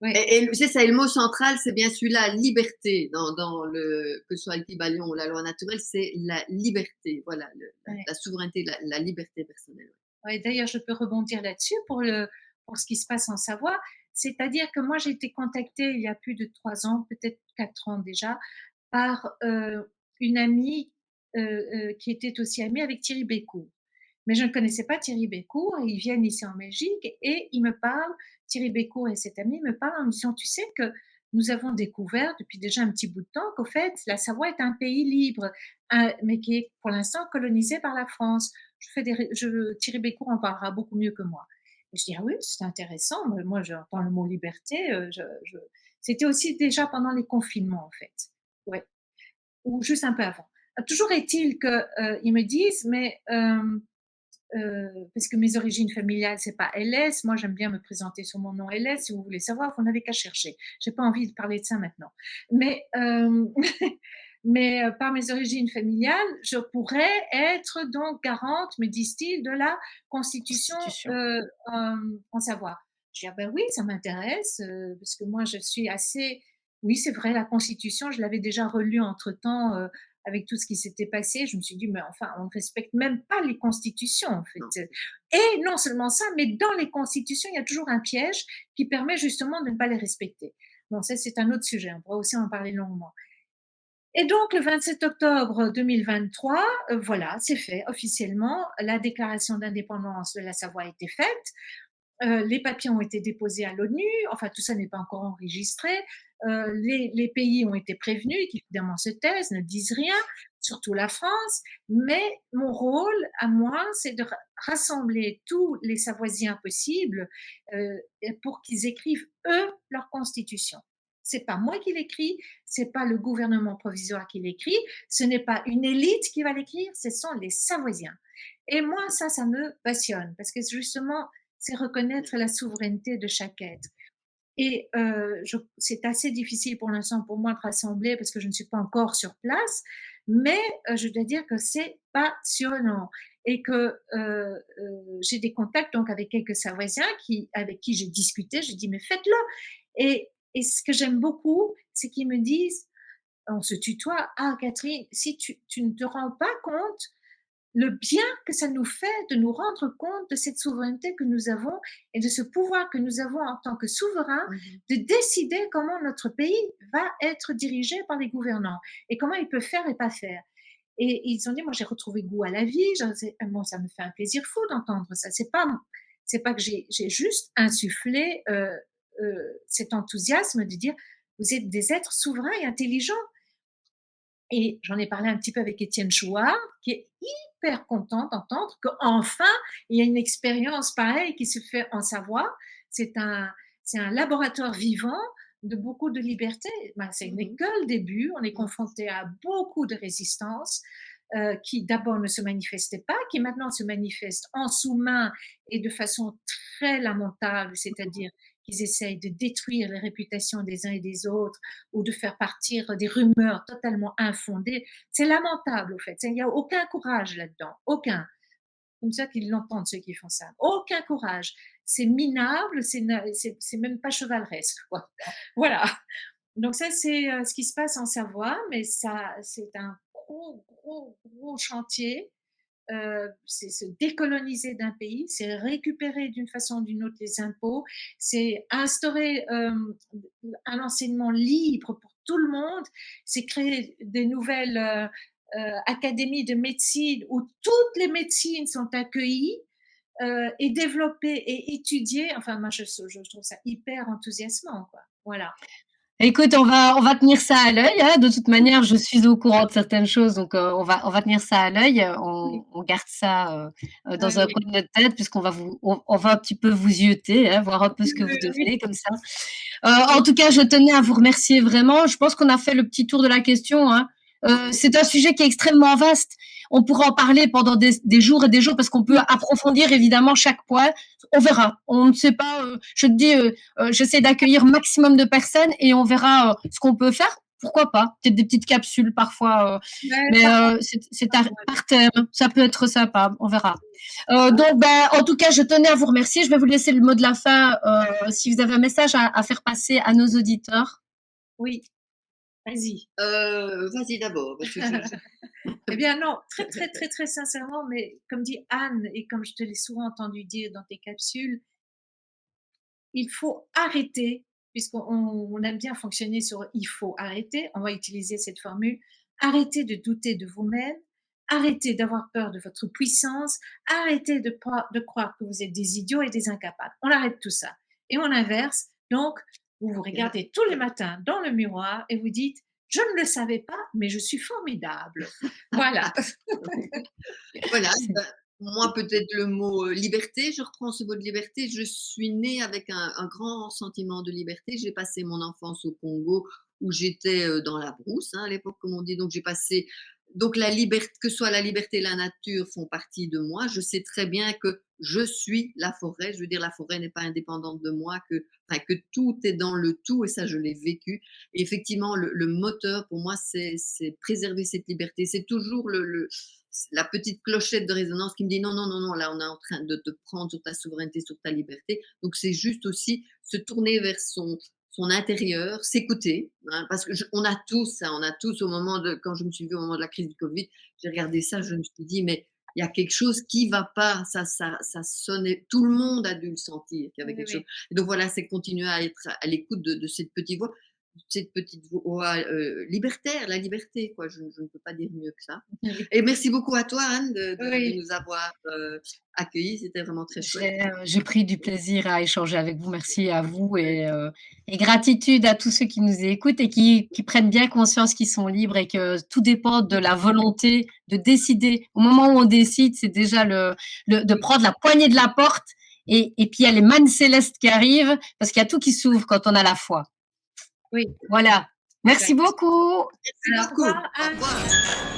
oui, C'est ça, et le mot central, c'est bien celui-là, liberté, dans que ce soit le Kybalion ou la loi naturelle, c'est la liberté, voilà, oui. la souveraineté, la liberté personnelle. Ouais, d'ailleurs, je peux rebondir là-dessus pour ce qui se passe en Savoie. C'est-à-dire que moi, j'ai été contactée il y a plus de 3 ans, peut-être 4 ans déjà, par une amie qui était aussi amie avec Thierry Bécourt. Mais je ne connaissais pas Thierry Bécourt et ils viennent ici en Belgique et ils me parlent, Thierry Bécourt et cette amie me parlent en me disant, tu sais que nous avons découvert depuis déjà un petit bout de temps qu'au fait, la Savoie est un pays libre, mais qui est pour l'instant colonisé par la France. Thierry Bécourt en parlera beaucoup mieux que moi. Et je dis, ah oui, c'est intéressant. Moi, j'entends le mot liberté. C'était aussi déjà pendant les confinements, en fait. Ouais. Ou juste un peu avant. Toujours est-il qu'ils me disent, mais parce que mes origines familiales, c'est pas LS. Moi, j'aime bien me présenter sur mon nom LS. Si vous voulez savoir, vous n'avez qu'à chercher. J'ai pas envie de parler de ça maintenant. Mais, mais par mes origines familiales, je pourrais être donc garante, me disent-ils, de la Constitution Constitution. en Savoie. Je dis, ah ben oui, ça m'intéresse, parce que moi, je suis assez... Oui, c'est vrai, la Constitution, je l'avais déjà relue entre-temps, avec tout ce qui s'était passé. Je me suis dit, mais enfin, on ne respecte même pas les constitutions, en fait. Non. Et non seulement ça, mais dans les constitutions, il y a toujours un piège qui permet justement de ne pas les respecter. Bon, ça, c'est un autre sujet. On pourra aussi en parler longuement. Et donc, le 27 octobre 2023, voilà, c'est fait officiellement. La déclaration d'indépendance de la Savoie a été faite. Les papiers ont été déposés à l'ONU, enfin tout ça n'est pas encore enregistré. Les pays ont été prévenus, qui évidemment se taisent, ne disent rien, surtout la France. Mais mon rôle à moi, c'est de rassembler tous les Savoisiens possibles pour qu'ils écrivent eux leur constitution. C'est pas moi qui l'écris, c'est pas le gouvernement provisoire qui l'écrit, ce n'est pas une élite qui va l'écrire, ce sont les Savoisiens. Et moi, ça me passionne parce que justement, c'est reconnaître la souveraineté de chaque être. Et c'est assez difficile pour l'instant pour moi de rassembler parce que je ne suis pas encore sur place, mais je dois dire que c'est passionnant et que j'ai des contacts donc avec quelques Savoisiens avec qui j'ai discuté. J'ai dit: «Mais faites-le!» et ce que j'aime beaucoup, c'est qu'ils me disent, on se tutoie: «Ah Catherine, si tu ne te rends pas compte le bien que ça nous fait de nous rendre compte de cette souveraineté que nous avons et de ce pouvoir que nous avons en tant que souverains Mhm. de décider comment notre pays va être dirigé par les gouvernants et comment ils peuvent faire et pas faire.» Et ils ont dit: «Moi, j'ai retrouvé goût à la vie.» Moi, ça me fait un plaisir fou d'entendre ça. C'est pas que j'ai juste insufflé cet enthousiasme de dire: «Vous êtes des êtres souverains et intelligents.» Et j'en ai parlé un petit peu avec Étienne Chouard, qui est hyper content d'entendre qu'enfin, il y a une expérience pareille qui se fait en Savoie. C'est un laboratoire vivant de beaucoup de liberté. Ben, c'est n'est que le début. On est confronté à beaucoup de résistances qui d'abord ne se manifestaient pas, qui maintenant se manifestent en sous-main et de façon très lamentable, c'est-à-dire qu'ils essayent de détruire les réputations des uns et des autres ou de faire partir des rumeurs totalement infondées. C'est lamentable, au fait. Il n'y a aucun courage là-dedans. Aucun. Comme ça qu'ils l'entendent, ceux qui font ça. Aucun courage. C'est minable, c'est même pas chevaleresque, quoi. Voilà. Donc ça, c'est ce qui se passe en Savoie, mais ça, c'est un gros, gros, gros chantier. C'est se décoloniser d'un pays, c'est récupérer d'une façon ou d'une autre les impôts, c'est instaurer un enseignement libre pour tout le monde, c'est créer des nouvelles académies de médecine où toutes les médecines sont accueillies et développées et étudiées. Enfin, moi, je trouve ça hyper enthousiasmant, quoi. Voilà. Écoute, on va tenir ça à l'œil, hein. De toute manière, je suis au courant de certaines choses, donc on va tenir ça à l'œil. On garde ça dans un coin de notre tête, puisqu'on va on va un petit peu vous zioter, hein, voir un peu ce que vous devenez comme ça. En tout cas, je tenais à vous remercier vraiment. Je pense qu'on a fait le petit tour de la question, hein. C'est un sujet qui est extrêmement vaste. On pourra en parler pendant des jours et des jours parce qu'on peut approfondir évidemment chaque point. On verra. On ne sait pas. Je te dis, j'essaie d'accueillir maximum de personnes et on verra ce qu'on peut faire. Pourquoi pas? Peut-être des petites capsules parfois, mais c'est par thème. Ça peut être sympa. On verra. Donc, ben, en tout cas, je tenais à vous remercier. Je vais vous laisser le mot de la fin. Si vous avez un message à faire passer à nos auditeurs. Oui. Vas-y. Vas-y d'abord. Eh bien non, très, très, très, très sincèrement, mais comme dit Anne, et comme je te l'ai souvent entendu dire dans tes capsules, il faut arrêter, puisqu'on aime bien fonctionner sur il faut arrêter, on va utiliser cette formule, arrêtez de douter de vous-même, arrêtez d'avoir peur de votre puissance, arrêtez de croire que vous êtes des idiots et des incapables. On arrête tout ça. Et on inverse, donc vous vous regardez tous les matins dans le miroir et vous dites: je ne le savais pas, mais je suis formidable. Voilà. Voilà. Moi, peut-être le mot liberté, je reprends ce mot de liberté. Je suis née avec un grand sentiment de liberté. J'ai passé mon enfance au Congo où j'étais dans la brousse, hein, à l'époque, comme on dit. Donc, j'ai passé. Donc, la liberté, que ce soit la liberté et la nature font partie de moi. Je sais très bien que je suis la forêt. Je veux dire, la forêt n'est pas indépendante de moi, que tout est dans le tout, et ça, je l'ai vécu. Et effectivement, le moteur, pour moi, c'est préserver cette liberté. C'est toujours la petite clochette de résonance qui me dit non, non, non, non, là, on est en train de te prendre sur ta souveraineté, sur ta liberté. Donc, c'est juste aussi se tourner vers son intérieur, s'écouter, hein, parce que on a tous, hein, quand je me suis vue au moment de la crise du Covid, j'ai regardé ça, je me suis dit, mais il y a quelque chose qui va pas, ça sonnait, tout le monde a dû le sentir qu'il y avait quelque chose. Et donc voilà, c'est continuer à être à l'écoute de cette petite voix libertaire, la liberté, quoi. Je ne peux pas dire mieux que ça. Et merci beaucoup à toi, Anne, de nous avoir accueillis. C'était vraiment très chouette. J'ai pris du plaisir à échanger avec vous. Merci à vous et gratitude à tous ceux qui nous écoutent et qui prennent bien conscience qu'ils sont libres et que tout dépend de la volonté de décider. Au moment où on décide, c'est déjà de prendre la poignée de la porte et puis il y a les mannes célestes qui arrivent parce qu'il y a tout qui s'ouvre quand on a la foi. Oui. Voilà. Merci beaucoup. Merci beaucoup. Au revoir.